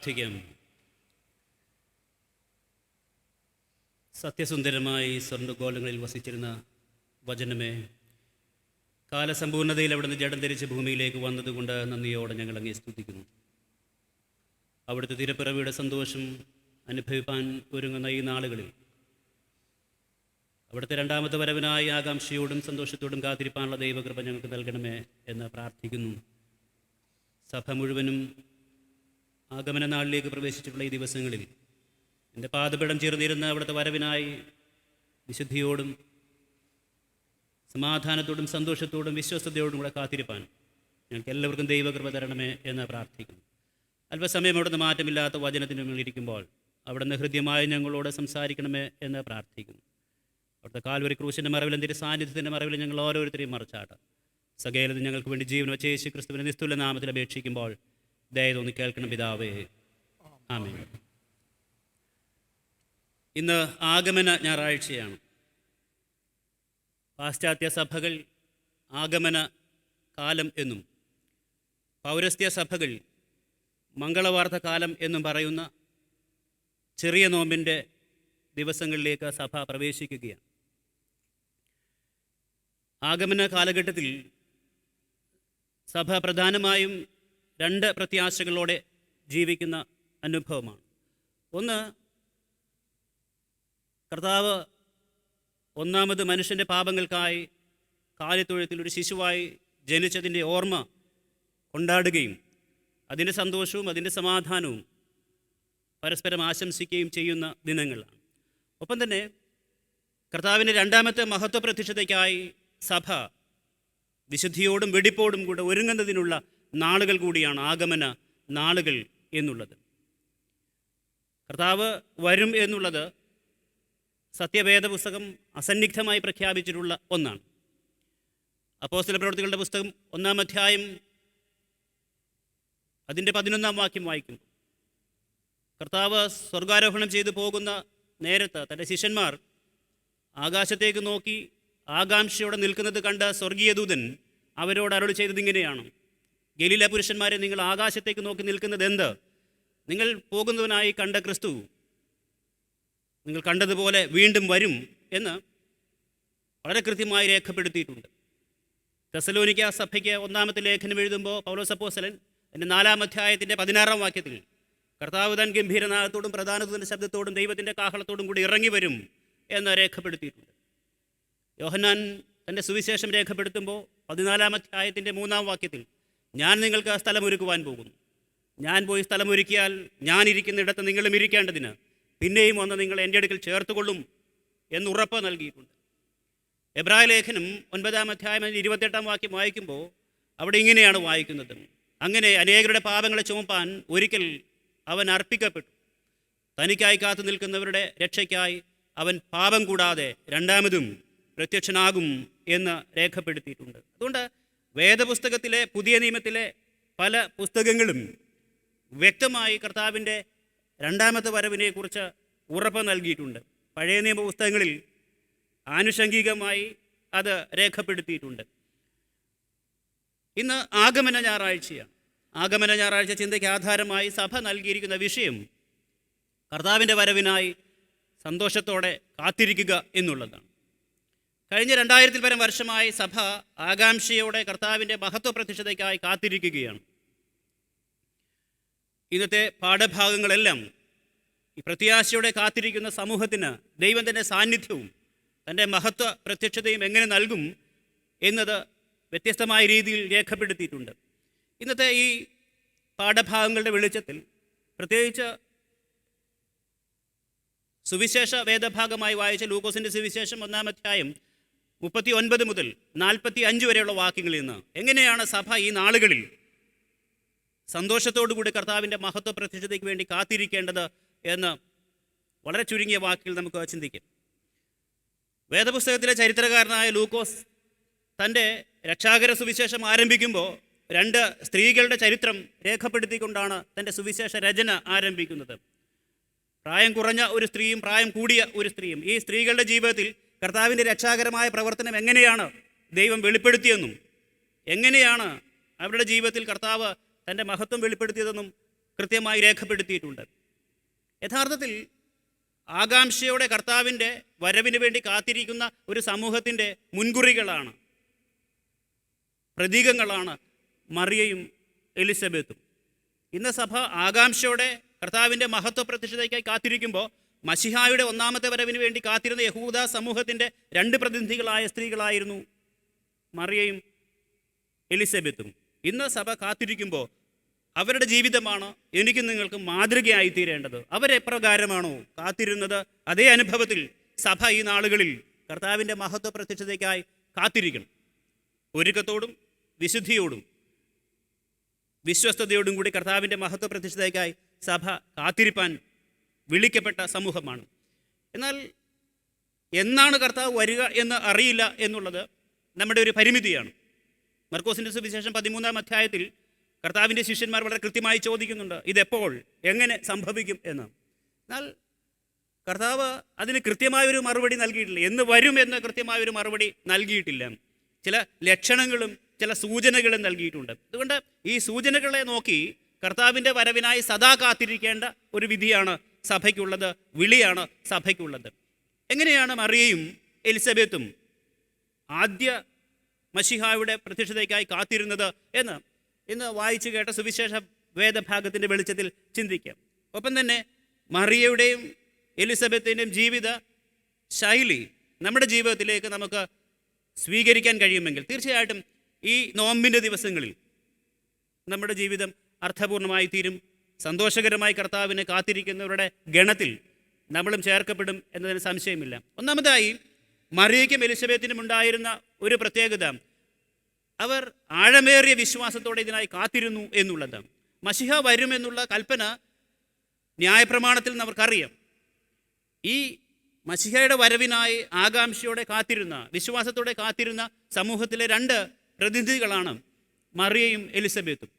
പ്രാർത്ഥിക്കാം. സത്യസുന്ദരമായി സ്വർണ്ണഗോളങ്ങളിൽ വസിച്ചിരുന്ന വചനമേ, കാലസമ്പൂർണ്ണതയിൽ അവിടുന്ന് ജഡം ധരിച്ച് ഭൂമിയിലേക്ക് വന്നതുകൊണ്ട് നന്ദിയോടെ ഞങ്ങൾ അങ്ങേ സ്തുതിക്കുന്നു. അവിടുത്തെ തിരപ്പിറവിയുടെ സന്തോഷം അനുഭവിപ്പാൻ ഒരുങ്ങുന്ന ഈ നാളുകളിൽ അവിടുത്തെ രണ്ടാമത്തെ വരവിനായി ആകാംക്ഷയോടും സന്തോഷത്തോടും കാത്തിരിപ്പാനുള്ള ദൈവകൃപ ഞങ്ങൾക്ക് നൽകണമേ എന്ന് പ്രാർത്ഥിക്കുന്നു. സഭ മുഴുവനും ആഗമന നാളിലേക്ക് പ്രവേശിച്ചിട്ടുള്ള ഈ ദിവസങ്ങളിൽ എൻ്റെ പാദപീഠം ചേർന്നിരുന്ന അവിടുത്തെ വരവിനായി വിശുദ്ധിയോടും സമാധാനത്തോടും സന്തോഷത്തോടും വിശ്വസ്തയോടും കൂടെ കാത്തിരിപ്പാൻ ഞങ്ങൾക്ക് എല്ലാവർക്കും ദൈവകൃപ തരണമേ എന്ന് പ്രാർത്ഥിക്കുന്നു. അല്പസമയം അവിടുന്ന് മാറ്റമില്ലാത്ത വചനത്തിന് മുന്നിലിരിക്കുമ്പോൾ അവിടുന്ന് ഹൃദ്യമായി ഞങ്ങളോട് സംസാരിക്കണമേ എന്ന് പ്രാർത്ഥിക്കുന്നു. അവിടുത്തെ കാൽവരി ക്രൂശിൻ്റെ മറവിലും തിരു സാന്നിധ്യത്തിൻ്റെ മറവിലും ഞങ്ങൾ ഓരോരുത്തരെയും മറച്ചാട്ട് സകലതും ഞങ്ങൾക്ക് വേണ്ടി ജീവൻ വെച്ച യേശു ക്രിസ്തുവിൻ്റെ നിസ്തുല നാമത്തിൽ അപേക്ഷിക്കുമ്പോൾ ദയതൊന്ന് കേൾക്കണം പിതാവേ. ആമേൻ. ഇന്ന് ആഗമന ഞായറാഴ്ചയാണ്. പാശ്ചാത്യ സഭകൾ ആഗമന കാലം എന്നും പൗരസ്ത്യ സഭകൾ മംഗളവാർത്ത കാലം എന്നും പറയുന്ന ചെറിയ നോമ്പിൻ്റെ ദിവസങ്ങളിലേക്ക് സഭ പ്രവേശിക്കുകയാണ്. ആഗമന കാലഘട്ടത്തിൽ സഭ പ്രധാനമായും രണ്ട് പ്രത്യാശകളോടെ ജീവിക്കുന്ന അനുഭവമാണ്. ഒന്ന്, കർത്താവ് ഒന്നാമത് മനുഷ്യൻ്റെ പാപങ്ങൾക്കായി കാലിത്തൊഴുത്തിൽ ഒരു ശിശുവായി ജനിച്ചതിൻ്റെ ഓർമ്മ കൊണ്ടാടുകയും അതിൻ്റെ സന്തോഷവും അതിൻ്റെ സമാധാനവും പരസ്പരം ആശംസിക്കുകയും ചെയ്യുന്ന ദിനങ്ങളാണ്. ഒപ്പം തന്നെ കർത്താവിൻ്റെ രണ്ടാമത്തെ മഹത്വ പ്രത്യക്ഷതയ്ക്കായി സഭ വിശുദ്ധിയോടും വെടിപ്പോടും കൂടെ ഒരുങ്ങുന്നതിനുള്ള നാളുകൾ കൂടിയാണ് ആഗമന നാളുകൾ എന്നുള്ളത്. കർത്താവ് വരും എന്നുള്ളത് സത്യവേദ പുസ്തകം അസന്നിഗ്ധമായി പ്രഖ്യാപിച്ചിട്ടുള്ള ഒന്നാണ്. അപ്പോസ്തല പ്രവൃത്തികളുടെ പുസ്തകം 1-ാം അധ്യായം അതിൻ്റെ 11-ാം വാക്യം വായിക്കുന്നു. കർത്താവ് സ്വർഗാരോഹണം ചെയ്തു പോകുന്ന നേരത്ത് തൻ്റെ ശിഷ്യന്മാർ ആകാശത്തേക്ക് നോക്കി ആകാംക്ഷയോടെ നിൽക്കുന്നത് കണ്ട സ്വർഗീയ ദൂതൻ അവരോട് അരുളി ചെയ്തത് ഇങ്ങനെയാണ്: ഗലീല പുരുഷന്മാരെ, നിങ്ങൾ ആകാശത്തേക്ക് നോക്കി നിൽക്കുന്നത് എന്ത്? നിങ്ങൾ പോകുന്നവനായി കണ്ട ക്രിസ്തു നിങ്ങൾ കണ്ടതുപോലെ വീണ്ടും വരും എന്ന് വളരെ കൃത്യമായി രേഖപ്പെടുത്തിയിട്ടുണ്ട്. തെസലോനിക്ക സഭയ്ക്ക് 1-ാമത്തെ ലേഖനം എഴുതുമ്പോൾ പൗലോസ് അപ്പോസ്തലൻ അതിൻ്റെ 4-ാം അധ്യായത്തിൻ്റെ 16-ാം വാക്യത്തിൽ കർത്താവ് താൻ ഗംഭീരനാഥത്തോടും പ്രധാന ദൂതൻ്റെ ശബ്ദത്തോടും ദൈവത്തിൻ്റെ കാഹളത്തോടും കൂടി ഇറങ്ങി വരും എന്ന് രേഖപ്പെടുത്തിയിട്ടുണ്ട്. യോഹന്നാൻ തൻ്റെ സുവിശേഷം രേഖപ്പെടുത്തുമ്പോൾ 14-ാം അധ്യായത്തിൻ്റെ 3-ാം വാക്യത്തിൽ ഞാൻ നിങ്ങൾക്ക് സ്ഥലമൊരുക്കുവാൻ പോകുന്നു, ഞാൻ പോയി സ്ഥലമൊരുക്കിയാൽ ഞാൻ ഇരിക്കുന്നിടത്ത് നിങ്ങളും ഇരിക്കേണ്ടതിന് പിന്നെയും വന്ന് നിങ്ങൾ എൻ്റെ അടുക്കൽ ചേർത്തുകൊള്ളും എന്ന് ഉറപ്പ് നൽകിയിട്ടുണ്ട്. എബ്രായ ലേഖനം 9-ാം അധ്യായം 28-ാം വാക്യം വായിക്കുമ്പോൾ അവിടെ ഇങ്ങനെയാണ് വായിക്കുന്നത്: അങ്ങനെ അനേകരുടെ പാപങ്ങളെ ചുമപ്പാൻ ഒരിക്കൽ അവൻ അർപ്പിക്കപ്പെട്ടു, തനിക്കായി കാത്തു നിൽക്കുന്നവരുടെ രക്ഷയ്ക്കായി അവൻ പാപം കൂടാതെ രണ്ടാമതും പ്രത്യക്ഷനാകും എന്ന് രേഖപ്പെടുത്തിയിട്ടുണ്ട്. അതുകൊണ്ട് വേദപുസ്തകത്തിലെ പുതിയ നിയമത്തിലെ പല പുസ്തകങ്ങളും വ്യക്തമായി കർത്താവിൻ്റെ രണ്ടാമത്തെ വരവിനെക്കുറിച്ച് ഉറപ്പ് നൽകിയിട്ടുണ്ട്. പഴയ നിയമ പുസ്തകങ്ങളിൽ ആനുഷംഗികമായി അത് രേഖപ്പെടുത്തിയിട്ടുണ്ട്. ഇന്ന് ആഗമന ഞായറാഴ്ചയാണ്. ആഗമന ഞായറാഴ്ച ചിന്തയ്ക്ക് ആധാരമായി സഭ നൽകിയിരിക്കുന്ന വിഷയം കർത്താവിൻ്റെ വരവിനായി സന്തോഷത്തോടെ കാത്തിരിക്കുക എന്നുള്ളതാണ്. കഴിഞ്ഞ 2000-ൽ പരം വർഷമായി സഭ ആകാംക്ഷയോടെ കർത്താവിൻ്റെ മഹത്വ പ്രത്യക്ഷതയ്ക്കായി കാത്തിരിക്കുകയാണ്. ഇന്നത്തെ പാഠഭാഗങ്ങളെല്ലാം ഈ പ്രത്യാശയോടെ കാത്തിരിക്കുന്ന സമൂഹത്തിന് ദൈവം തൻ്റെ സാന്നിധ്യവും തൻ്റെ മഹത്വ പ്രത്യക്ഷതയും എങ്ങനെ നൽകും എന്നത് വ്യത്യസ്തമായ രീതിയിൽ രേഖപ്പെടുത്തിയിട്ടുണ്ട്. ഇന്നത്തെ ഈ പാഠഭാഗങ്ങളുടെ വെളിച്ചത്തിൽ പ്രത്യേകിച്ച് സുവിശേഷ വേദഭാഗമായി വായിച്ച ലൂക്കോസിൻ്റെ സുവിശേഷം 1-ാം അധ്യായം 39 മുതൽ 45 വരെയുള്ള വാക്യങ്ങളിൽ നിന്ന് എങ്ങനെയാണ് സഭ ഈ നാളുകളിൽ സന്തോഷത്തോടുകൂടി കർത്താവിൻ്റെ മഹത്വ പ്രത്യക്ഷതയ്ക്ക് വേണ്ടി കാത്തിരിക്കേണ്ടത് എന്ന് വളരെ ചുരുങ്ങിയ വാക്കിൽ നമുക്ക് ചിന്തിക്കാം. വേദപുസ്തകത്തിലെ ചരിത്രകാരനായ ലൂക്കോസ് തൻ്റെ രക്ഷാകര സുവിശേഷം ആരംഭിക്കുമ്പോൾ 2 സ്ത്രീകളുടെ ചരിത്രം രേഖപ്പെടുത്തിക്കൊണ്ടാണ് തൻ്റെ സുവിശേഷ രചന ആരംഭിക്കുന്നത്. പ്രായം കുറഞ്ഞ ഒരു സ്ത്രീയും പ്രായം കൂടിയ ഒരു സ്ത്രീയും. ഈ സ്ത്രീകളുടെ ജീവിതത്തിൽ കർത്താവിൻ്റെ രക്ഷാകരമായ പ്രവർത്തനം എങ്ങനെയാണ് ദൈവം വെളിപ്പെടുത്തിയെന്നും എങ്ങനെയാണ് അവരുടെ ജീവിതത്തിൽ കർത്താവ് തൻ്റെ മഹത്വം വെളിപ്പെടുത്തിയതെന്നും കൃത്യമായി രേഖപ്പെടുത്തിയിട്ടുണ്ട്. യഥാർത്ഥത്തിൽ ആകാംക്ഷയോടെ കർത്താവിൻ്റെ വരവിന് വേണ്ടി കാത്തിരിക്കുന്ന ഒരു സമൂഹത്തിൻ്റെ മുൻകുറികളാണ്, പ്രതീകങ്ങളാണ് മറിയയും എലിസബത്തും. ഇന്ന് സഭ ആകാംക്ഷയോടെ കർത്താവിൻ്റെ മഹത്വ പ്രത്യക്ഷതയ്ക്കായി കാത്തിരിക്കുമ്പോൾ മശിഹായുടെ ഒന്നാമത്തെ വരവിന് വേണ്ടി കാത്തിരുന്ന യഹൂദ സമൂഹത്തിൻ്റെ രണ്ട് പ്രതിനിധികളായ സ്ത്രീകളായിരുന്നു മറിയയും എലിസബത്തും. ഇന്ന് സഭ കാത്തിരിക്കുമ്പോൾ അവരുടെ ജീവിതമാണ് എനിക്ക് നിങ്ങൾക്ക് മാതൃകയായി തീരേണ്ടത്. അവരെപ്രകാരമാണോ കാത്തിരുന്നത്, അതേ അനുഭവത്തിൽ സഭ ഈ നാളുകളിൽ കർത്താവിൻ്റെ മഹത്വ പ്രത്യക്ഷതയ്ക്കായി കാത്തിരിക്കണം. ഒരുക്കത്തോടും വിശുദ്ധിയോടും വിശ്വസ്തയോടും കൂടി കർത്താവിൻ്റെ മഹത്വ പ്രത്യക്ഷതയ്ക്കായി സഭ കാത്തിരിപ്പാൻ വിളിക്കപ്പെട്ട സമൂഹമാണ്. എന്നാൽ എന്നാണ് കർത്താവ് വരിക എന്ന് അറിയില്ല എന്നുള്ളത് നമ്മുടെ ഒരു പരിമിതിയാണ്. മർക്കോസിൻ്റെ സുവിശേഷം 13-ാം അധ്യായത്തിൽ കർത്താവിൻ്റെ ശിഷ്യന്മാർ വളരെ കൃത്യമായി ചോദിക്കുന്നുണ്ട്, ഇതെപ്പോൾ എങ്ങനെ സംഭവിക്കും എന്ന്. എന്നാൽ കർത്താവ് അതിന് കൃത്യമായൊരു മറുപടി നൽകിയിട്ടില്ല. എന്ന് വരും എന്ന് കൃത്യമായൊരു മറുപടി നൽകിയിട്ടില്ല. ചില ലക്ഷണങ്ങളും ചില സൂചനകളും നൽകിയിട്ടുണ്ട്. അതുകൊണ്ട് ഈ സൂചനകളെ നോക്കി കർത്താവിൻ്റെ വരവിനായി സദാ കാത്തിരിക്കേണ്ട ഒരു വിധിയാണ് സഭയ്ക്കുള്ളത്, വിളിയാണ് സഭയ്ക്കുള്ളത്. എങ്ങനെയാണ് മറിയയും എലിസബത്തും ആദ്യ മശിഹായുടെ പ്രത്യക്ഷതയ്ക്കായി കാത്തിരുന്നത് എന്ന് ഇന്ന് വായിച്ചു കേട്ട സുവിശേഷ വേദഭാഗത്തിൻ്റെ വെളിച്ചത്തിൽ ചിന്തിക്കാം. ഒപ്പം തന്നെ മറിയയുടെയും എലിസബത്തിൻ്റെയും ജീവിത ശൈലി നമ്മുടെ ജീവിതത്തിലേക്ക് നമുക്ക് സ്വീകരിക്കാൻ കഴിയുമെങ്കിൽ തീർച്ചയായിട്ടും ഈ നോമ്പിൻ്റെ ദിവസങ്ങളിൽ നമ്മുടെ ജീവിതം അർത്ഥപൂർണമായി തീരും. സന്തോഷകരമായി കർത്താവിനെ കാത്തിരിക്കുന്നവരുടെ ഗണത്തിൽ നമ്മളും ചേർക്കപ്പെടും എന്നതിന് സംശയമില്ല. ഒന്നാമതായി മറിയയ്ക്കും എലിസബത്തിനും ഉണ്ടായിരുന്ന ഒരു പ്രത്യേകത, അവർ ആഴമേറിയ വിശ്വാസത്തോടെ ഇതിനായി കാത്തിരുന്നു എന്നുള്ളതാണ്. മശിഹ വരുമെന്നുള്ള കൽപ്പന ന്യായപ്രമാണത്തിൽ നിന്ന് അവർക്കറിയാം. ഈ മശിഹയുടെ വരവിനായി ആകാംക്ഷയോടെ കാത്തിരുന്ന, വിശ്വാസത്തോടെ കാത്തിരുന്ന സമൂഹത്തിലെ രണ്ട് പ്രതിനിധികളാണ് മറിയയും എലിസബത്തും.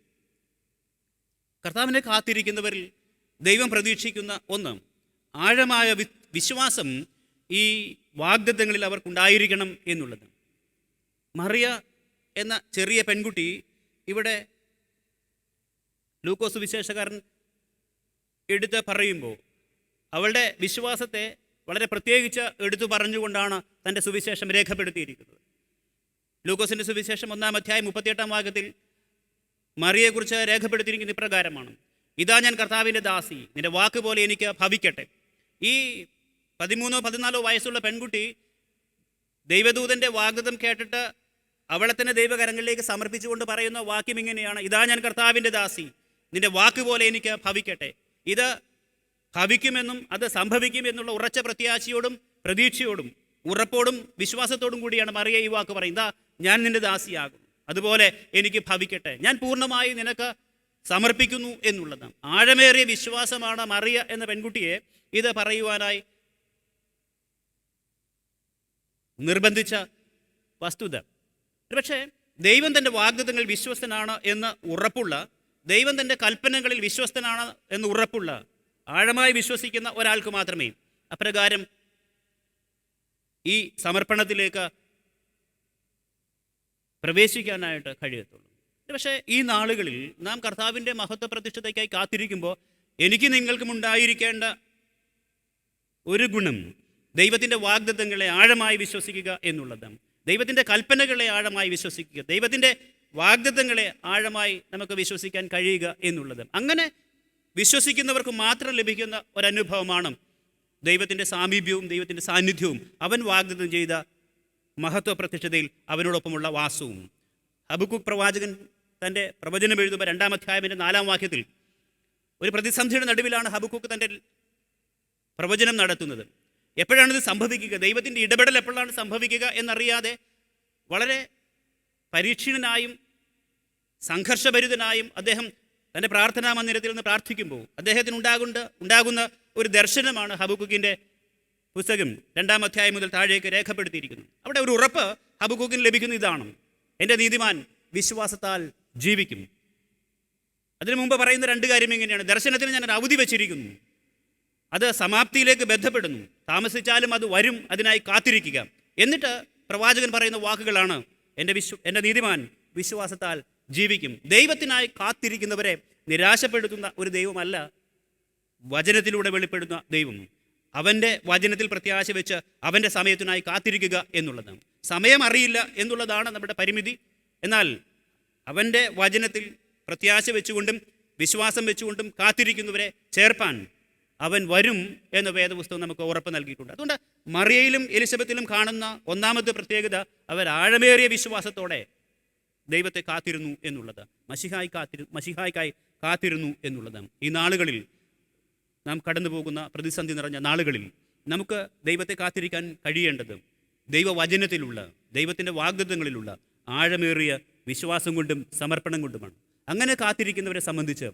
കർത്താവിനെ കാത്തിരിക്കുന്നവരിൽ ദൈവം പ്രതീക്ഷിക്കുന്ന ഒന്ന്, ആഴമായ വിശ്വാസം ഈ വാഗ്ദത്തങ്ങളിൽ അവർക്കുണ്ടായിരിക്കണം എന്നുള്ളത്. മറിയ എന്ന ചെറിയ പെൺകുട്ടി ഇവിടെ ലൂക്കോസ് വിശേഷകാരൻ എടുത്ത് പറയുമ്പോൾ അവളുടെ വിശ്വാസത്തെ വളരെ പ്രത്യേകിച്ച് എടുത്തു പറഞ്ഞുകൊണ്ടാണ് തൻ്റെ സുവിശേഷം രേഖപ്പെടുത്തിയിരിക്കുന്നത്. ലൂക്കോസിൻ്റെ സുവിശേഷം 1-ാം അധ്യായം 38-ാം വാക്യത്തിൽ മറിയെക്കുറിച്ച് രേഖപ്പെടുത്തിയിരിക്കുന്ന ഇപ്രകാരമാണ്, ഇതാ ഞാൻ കർത്താവിൻ്റെ ദാസി, നിന്റെ വാക്ക് പോലെ എനിക്ക് ഭവിക്കട്ടെ. ഈ 13-14 വയസ്സുള്ള പെൺകുട്ടി ദൈവദൂതൻ്റെ വാഗ്ദത്തം കേട്ടിട്ട് അവളെ തന്നെ ദൈവകരങ്ങളിലേക്ക് സമർപ്പിച്ചുകൊണ്ട് പറയുന്ന വാക്യം ഇങ്ങനെയാണ്, ഇതാ ഞാൻ കർത്താവിൻ്റെ ദാസി, നിന്റെ വാക്ക് പോലെ എനിക്ക് ഭവിക്കട്ടെ. ഇത് ഭവിക്കുമെന്നും അത് സംഭവിക്കുമെന്നുള്ള ഉറച്ച പ്രത്യാശയോടും പ്രതീക്ഷയോടും ഉറപ്പോടും വിശ്വാസത്തോടും കൂടിയാണ് മറിയ ഈ വാക്ക് പറയുന്നത്. ഇതാ ഞാൻ നിന്റെ ദാസിയാകും, അതുപോലെ എനിക്ക് ഭവിക്കട്ടെ, ഞാൻ പൂർണ്ണമായി നിനക്ക് സമർപ്പിക്കുന്നു എന്നുള്ളതാണ്. ആഴമേറിയ വിശ്വാസമാണ് മറിയ എന്ന പെൺകുട്ടിയെ ഇത് പറയുവാനായി നിർബന്ധിച്ച വസ്തുത. പക്ഷേ ദൈവം തൻ്റെ വാഗ്ദത്തങ്ങളിൽ വിശ്വസ്തനാണ് എന്ന് ഉറപ്പുള്ള, ദൈവം തൻ്റെ കൽപ്പനകളിൽ വിശ്വസ്തനാണ് എന്ന് ഉറപ്പുള്ള, ആഴമായി വിശ്വസിക്കുന്ന ഒരാൾക്ക് മാത്രമേ അപ്രകാരം ഈ സമർപ്പണത്തിലേക്ക് പ്രവേശിക്കാനായിട്ട് കഴിയത്തുള്ളൂ. പക്ഷേ ഈ നാളുകളിൽ നാം കർത്താവിൻ്റെ മഹത്വ പ്രതിഷ്ഠതയ്ക്കായി കാത്തിരിക്കുമ്പോൾ എനിക്ക് നിങ്ങൾക്കും ഉണ്ടായിരിക്കേണ്ട ഒരു ഗുണം ദൈവത്തിൻ്റെ വാഗ്ദത്തങ്ങളെ ആഴമായി വിശ്വസിക്കുക എന്നുള്ളതാണ്. ദൈവത്തിൻ്റെ കൽപ്പനകളെ ആഴമായി വിശ്വസിക്കുക, ദൈവത്തിൻ്റെ വാഗ്ദത്തങ്ങളെ ആഴമായി നമുക്ക് വിശ്വസിക്കാൻ കഴിയുക എന്നുള്ളത്. അങ്ങനെ വിശ്വസിക്കുന്നവർക്ക് മാത്രം ലഭിക്കുന്ന ഒരനുഭവമാണ് ദൈവത്തിൻ്റെ സാമീപ്യവും ദൈവത്തിൻ്റെ സാന്നിധ്യവും അവൻ വാഗ്ദത്തം ചെയ്ത മഹത്വ പ്രത്യക്ഷതയിൽ അവനോടൊപ്പമുള്ള വാസവും. ഹബക്കൂക്ക് പ്രവാചകൻ തൻ്റെ പ്രവചനം എഴുതുമ്പോൾ 2-ാം അധ്യായത്തിൻ്റെ 4-ാം വാക്യത്തിൽ ഒരു പ്രതിസന്ധിയുടെ നടുവിലാണ് ഹബക്കൂക്ക് തൻ്റെ പ്രവചനം നടത്തുന്നത്. എപ്പോഴാണിത് സംഭവിക്കുക, ദൈവത്തിൻ്റെ ഇടപെടൽ എപ്പോഴാണ് സംഭവിക്കുക എന്നറിയാതെ വളരെ പരീക്ഷണനായും സംഘർഷഭരിതനായും അദ്ദേഹം തൻ്റെ പ്രാർത്ഥനാ മന്ദിരത്തിൽ നിന്ന് പ്രാർത്ഥിക്കുമ്പോൾ അദ്ദേഹത്തിന് ഉണ്ടാകുന്ന ഒരു ദർശനമാണ് ഹബക്കൂക്കിൻ്റെ പുസ്തകം 2-ാം അധ്യായം മുതൽ താഴേക്ക് രേഖപ്പെടുത്തിയിരിക്കുന്നു. അവിടെ ഒരു ഉറപ്പ് ഹബക്കൂക്കിന് ലഭിക്കുന്ന ഇതാണ്, എൻ്റെ നീതിമാൻ വിശ്വാസത്താൽ ജീവിക്കും. അതിനു മുമ്പ് പറയുന്ന രണ്ട് കാര്യം ഇങ്ങനെയാണ്, ദർശനത്തിന് ഞാൻ ഒരു അവധി വെച്ചിരിക്കുന്നു, അത് സമാപ്തിയിലേക്ക് ബന്ധപ്പെടുന്നു, താമസിച്ചാലും അത് വരും, അതിനായി കാത്തിരിക്കുക. എന്നിട്ട് പ്രവാചകൻ പറയുന്ന വാക്കുകളാണ്, എൻ്റെ നീതിമാൻ വിശ്വാസത്താൽ ജീവിക്കും. ദൈവത്തിനായി കാത്തിരിക്കുന്നവരെ നിരാശപ്പെടുത്തുന്ന ഒരു ദൈവമല്ല വചനത്തിലൂടെ വെളിപ്പെടുന്ന ദൈവം. അവൻ്റെ വചനത്തിൽ പ്രത്യാശ വെച്ച് അവൻ്റെ സമയത്തിനായി കാത്തിരിക്കുക എന്നുള്ളതാണ്. സമയം അറിയില്ല എന്നുള്ളതാണ് നമ്മുടെ പരിമിതി. എന്നാൽ അവൻ്റെ വചനത്തിൽ പ്രത്യാശ വെച്ചുകൊണ്ടും വിശ്വാസം വെച്ചുകൊണ്ടും കാത്തിരിക്കുന്നവരെ ചേർപ്പാൻ അവൻ വരും എന്ന വേദപുസ്തകം നമുക്ക് ഉറപ്പ് നൽകിയിട്ടുണ്ട്. അതുകൊണ്ട് മറിയയിലും എലിസബത്തിലും കാണുന്ന ഒന്നാമത്തെ പ്രത്യേകത, അവർ ആഴമേറിയ വിശ്വാസത്തോടെ ദൈവത്തെ കാത്തിരുന്നു എന്നുള്ളത്, മശിഹായ്ക്കായി കാത്തിരുന്നു എന്നുള്ളതാണ്. ഈ നാളുകളിൽ നാം കടന്നു പോകുന്ന പ്രതിസന്ധി നിറഞ്ഞ നാളുകളിൽ നമുക്ക് ദൈവത്തെ കാത്തിരിക്കാൻ കഴിയേണ്ടത് ദൈവവചനത്തിലുള്ള, ദൈവത്തിൻ്റെ വാഗ്ദത്തങ്ങളിലുള്ള ആഴമേറിയ വിശ്വാസം കൊണ്ടും സമർപ്പണം കൊണ്ടുമാണ്. അങ്ങനെ കാത്തിരിക്കുന്നവരെ സംബന്ധിച്ച്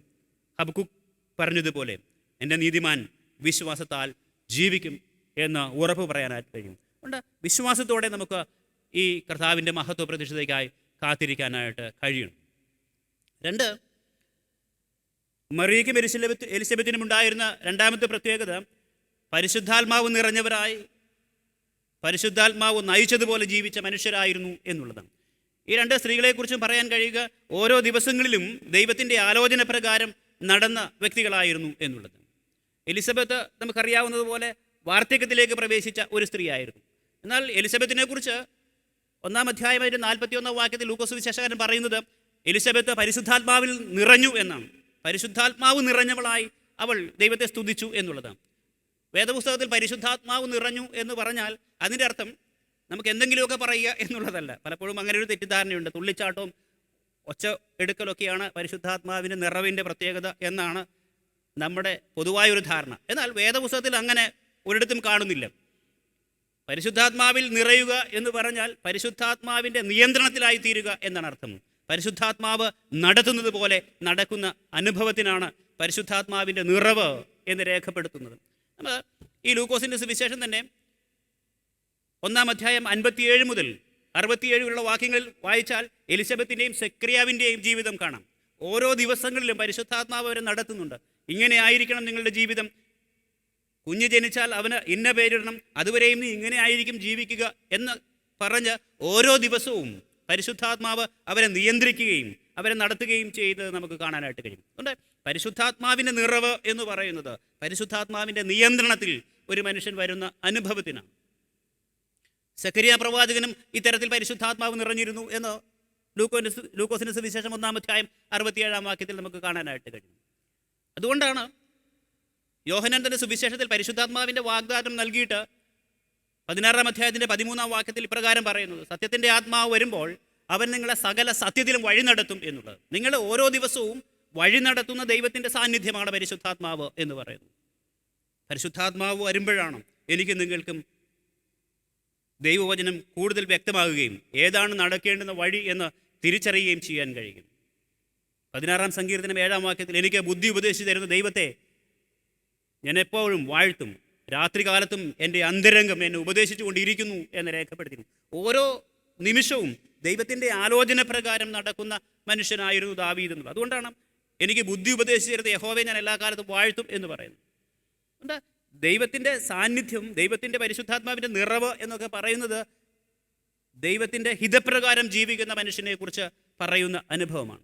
ഹബക്കൂക്ക് പറഞ്ഞതുപോലെ എൻ്റെ നീതിമാൻ വിശ്വാസത്താൽ ജീവിക്കും എന്ന് ഉറപ്പ് പറയാനായിട്ട് കഴിയും. അതുകൊണ്ട് വിശ്വാസത്തോടെ നമുക്ക് ഈ കർത്താവിൻ്റെ മഹത്വ പ്രതിഷ്ഠതയ്ക്കായി കാത്തിരിക്കാനായിട്ട് കഴിയണം. 2, മറിയയ്ക്കും എലിസബത്തിനും ഉണ്ടായിരുന്ന രണ്ടാമത്തെ പ്രത്യേകത, പരിശുദ്ധാത്മാവ് നിറഞ്ഞവരായി പരിശുദ്ധാത്മാവ് നയിച്ചതുപോലെ ജീവിച്ച മനുഷ്യരായിരുന്നു എന്നുള്ളതാണ്. ഈ 2 സ്ത്രീകളെക്കുറിച്ചും പറയാൻ കഴിയുക ഓരോ ദിവസങ്ങളിലും ദൈവത്തിൻ്റെ ആലോചന പ്രകാരം നടന്ന വ്യക്തികളായിരുന്നു എന്നുള്ളത്. എലിസബത്ത് നമുക്കറിയാവുന്നതുപോലെ വാർദ്ധക്യത്തിലേക്ക് പ്രവേശിച്ച ഒരു സ്ത്രീയായിരുന്നു. എന്നാൽ എലിസബത്തിനെ കുറിച്ച് 1-ാം അധ്യായം 41-ാം വാക്യത്തിൽ ലൂക്കോസ് സുവിശേഷകൻ പറയുന്നത് എലിസബത്ത് പരിശുദ്ധാത്മാവിൽ നിറഞ്ഞു എന്നാണ്. പരിശുദ്ധാത്മാവ് നിറഞ്ഞവളായി അവൾ ദൈവത്തെ സ്തുതിച്ചു എന്നുള്ളതാണ്. വേദപുസ്തകത്തിൽ പരിശുദ്ധാത്മാവ് നിറഞ്ഞു എന്ന് പറഞ്ഞാൽ അതിൻ്റെ അർത്ഥം നമുക്ക് എന്തെങ്കിലുമൊക്കെ പറയുക എന്നുള്ളതല്ല. പലപ്പോഴും അങ്ങനെ ഒരു തെറ്റിദ്ധാരണയുണ്ട്. തുള്ളിച്ചാട്ടവും ഒച്ച എടുക്കലൊക്കെയാണ് പരിശുദ്ധാത്മാവിൻ്റെ നിറവിൻ്റെ പ്രത്യേകത എന്നാണ് നമ്മുടെ പൊതുവായൊരു ധാരണ. എന്നാൽ വേദപുസ്തകത്തിൽ അങ്ങനെ ഒരിടത്തും കാണുന്നില്ല. പരിശുദ്ധാത്മാവിൽ നിറയുക എന്ന് പറഞ്ഞാൽ പരിശുദ്ധാത്മാവിൻ്റെ നിയന്ത്രണത്തിലായി തീരുക എന്നാണ് അർത്ഥം. പരിശുദ്ധാത്മാവ് നടത്തുന്നത് പോലെ നടക്കുന്ന അനുഭവത്തിനാണ് പരിശുദ്ധാത്മാവിൻ്റെ നിറവ് എന്ന് രേഖപ്പെടുത്തുന്നത്. നമ്മൾ ഈ ലൂക്കോസിൻ്റെ സുവിശേഷം തന്നെ 1-ാം അധ്യായം 57 മുതൽ 67 വാക്യങ്ങളിൽ വായിച്ചാൽ എലിസബത്തിൻ്റെയും സെക്രിയാവിൻ്റെയും ജീവിതം കാണാം. ഓരോ ദിവസങ്ങളിലും പരിശുദ്ധാത്മാവ് അവരെ നടത്തുന്നുണ്ട്. ഇങ്ങനെ ആയിരിക്കണം നിങ്ങളുടെ ജീവിതം, കുഞ്ഞ് ജനിച്ചാൽ അവന് ഇന്ന പേരിടണം, അതുവരെയും നീ ഇങ്ങനെ ആയിരിക്കും ജീവിക്കുക എന്ന് പറഞ്ഞ് ഓരോ ദിവസവും പരിശുദ്ധാത്മാവ് അവരെ നിയന്ത്രിക്കുകയും അവരെ നടത്തുകയും ചെയ്ത് നമുക്ക് കാണാനായിട്ട് കഴിയും. അതുകൊണ്ട് പരിശുദ്ധാത്മാവിൻ്റെ നിറവ് എന്ന് പറയുന്നത് പരിശുദ്ധാത്മാവിൻ്റെ നിയന്ത്രണത്തിൽ ഒരു മനുഷ്യൻ വരുന്ന അനുഭവത്തിനാണ്. സക്കരിയ പ്രവാചകനും ഇത്തരത്തിൽ പരിശുദ്ധാത്മാവ് നിറഞ്ഞിരുന്നു എന്ന് ലൂക്കോസിന്റെ സുവിശേഷം 1-ാം അധ്യായം 67-ാം വാക്യത്തിൽ നമുക്ക് കാണാനായിട്ട് കഴിയും. അതുകൊണ്ടാണ് യോഹന്നാൻ തന്റെ സുവിശേഷത്തിൽ പരിശുദ്ധാത്മാവിൻ്റെ വാഗ്ദാനം നൽകിയിട്ട് 16-ാം അധ്യായത്തിൻ്റെ 13-ാം വാക്യത്തിൽ ഇപ്രകാരം പറയുന്നത്, സത്യത്തിൻ്റെ ആത്മാവ് വരുമ്പോൾ അവൻ നിങ്ങളെ സകല സത്യത്തിലും വഴി നടത്തും എന്നുള്ളത്. നിങ്ങൾ ഓരോ ദിവസവും വഴി നടത്തുന്ന ദൈവത്തിൻ്റെ സാന്നിധ്യമാണ് പരിശുദ്ധാത്മാവ് എന്ന് പറയുന്നത്. പരിശുദ്ധാത്മാവ് വരുമ്പോഴാണ് എനിക്ക് നിങ്ങൾക്കും ദൈവവചനം കൂടുതൽ വ്യക്തമാകുകയും ഏതാണ് നടക്കേണ്ടുന്ന വഴി എന്ന് തിരിച്ചറിയുകയും ചെയ്യാൻ കഴിയും. 16-ാം സങ്കീർത്തനം 7-ാം വാക്യത്തിൽ എനിക്ക് ബുദ്ധി ഉപദേശിച്ചു തരുന്ന ദൈവത്തെ ഞാൻ എപ്പോഴും വാഴ്ത്തും, രാത്രികാലത്തും എൻ്റെ അന്തരംഗം എന്നെ ഉപദേശിച്ചു കൊണ്ടിരിക്കുന്നു എന്ന് രേഖപ്പെടുത്തിയിരുന്നു. ഓരോ നിമിഷവും ദൈവത്തിൻ്റെ ആലോചന പ്രകാരം നടക്കുന്ന മനുഷ്യനായിരുന്നു ദാവീദ് എന്നുള്ളത്. അതുകൊണ്ടാണ് എനിക്ക് ബുദ്ധി ഉപദേശിച്ചു തരുന്ന യഹോവയെ ഞാൻ എല്ലാ കാലത്തും വാഴ്ത്തും എന്ന് പറയുന്നത്. അതുകൊണ്ട് ദൈവത്തിൻ്റെ സാന്നിധ്യം, ദൈവത്തിൻ്റെ പരിശുദ്ധാത്മാവിൻ്റെ നിറവ് എന്നൊക്കെ പറയുന്നത് ദൈവത്തിൻ്റെ ഹിതപ്രകാരം ജീവിക്കുന്ന മനുഷ്യനെ കുറിച്ച് പറയുന്ന അനുഭവമാണ്.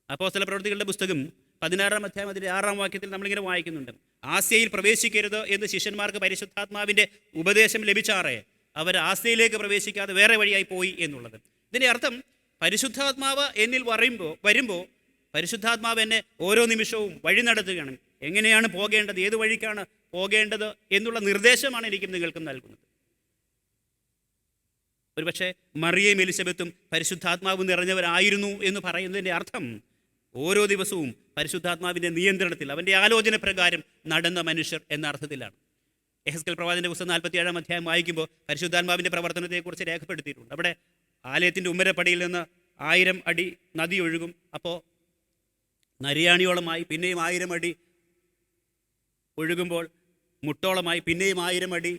അപ്പോസ്തല പ്രവൃത്തികളുടെ പുസ്തകം 16-ാം അധ്യായം 6-ാം വാക്യത്തിൽ നമ്മളിങ്ങനെ വായിക്കുന്നുണ്ട്, ആസ്യയിൽ പ്രവേശിക്കരുത് എന്ന് ശിഷ്യന്മാർക്ക് പരിശുദ്ധാത്മാവിൻ്റെ ഉപദേശം ലഭിച്ചാറേ അവർ ആസ്യയിലേക്ക് പ്രവേശിക്കാതെ വേറെ വഴിയായി പോയി എന്നുള്ളത്. ഇതിൻ്റെ അർത്ഥം പരിശുദ്ധാത്മാവ് എന്നിൽ വരുമ്പോൾ പരിശുദ്ധാത്മാവ് എന്നെ ഓരോ നിമിഷവും വഴി നടത്തുകയാണ്. എങ്ങനെയാണ് പോകേണ്ടത്, ഏത് വഴിക്കാണ് പോകേണ്ടത് എന്നുള്ള നിർദ്ദേശമാണ് എനിക്കും നിങ്ങൾക്കും നൽകുന്നത്. ഒരുപക്ഷെ മറിയയും എലിസബത്തും പരിശുദ്ധാത്മാവ് നിറഞ്ഞവരായിരുന്നു എന്ന് പറയുന്നതിൻ്റെ അർത്ഥം ഓരോ ദിവസവും പരിശുദ്ധാത്മാവിൻ്റെ നിയന്ത്രണത്തിൽ അവൻ്റെ ആലോചന പ്രകാരം നടന്ന മനുഷ്യർ എന്ന അർത്ഥത്തിലാണ്. യെഹെസ്കേൽ പ്രവാചകന്റെ പുസ്തകം 47-ാം അധ്യായം വായിക്കുമ്പോൾ പരിശുദ്ധാത്മാവിൻ്റെ പ്രവർത്തനത്തെക്കുറിച്ച് രേഖപ്പെടുത്തിയിട്ടുണ്ട്. അവിടെ ആലയത്തിൻ്റെ ഉമ്മരപ്പടിയിൽ നിന്ന് 1000 അടി നദി ഒഴുകും. അപ്പോൾ നരിയാണിയോളമായി, പിന്നെയും 1000 അടി ഒഴുകുമ്പോൾ മുട്ടോളമായി, പിന്നെയും 1000 അടി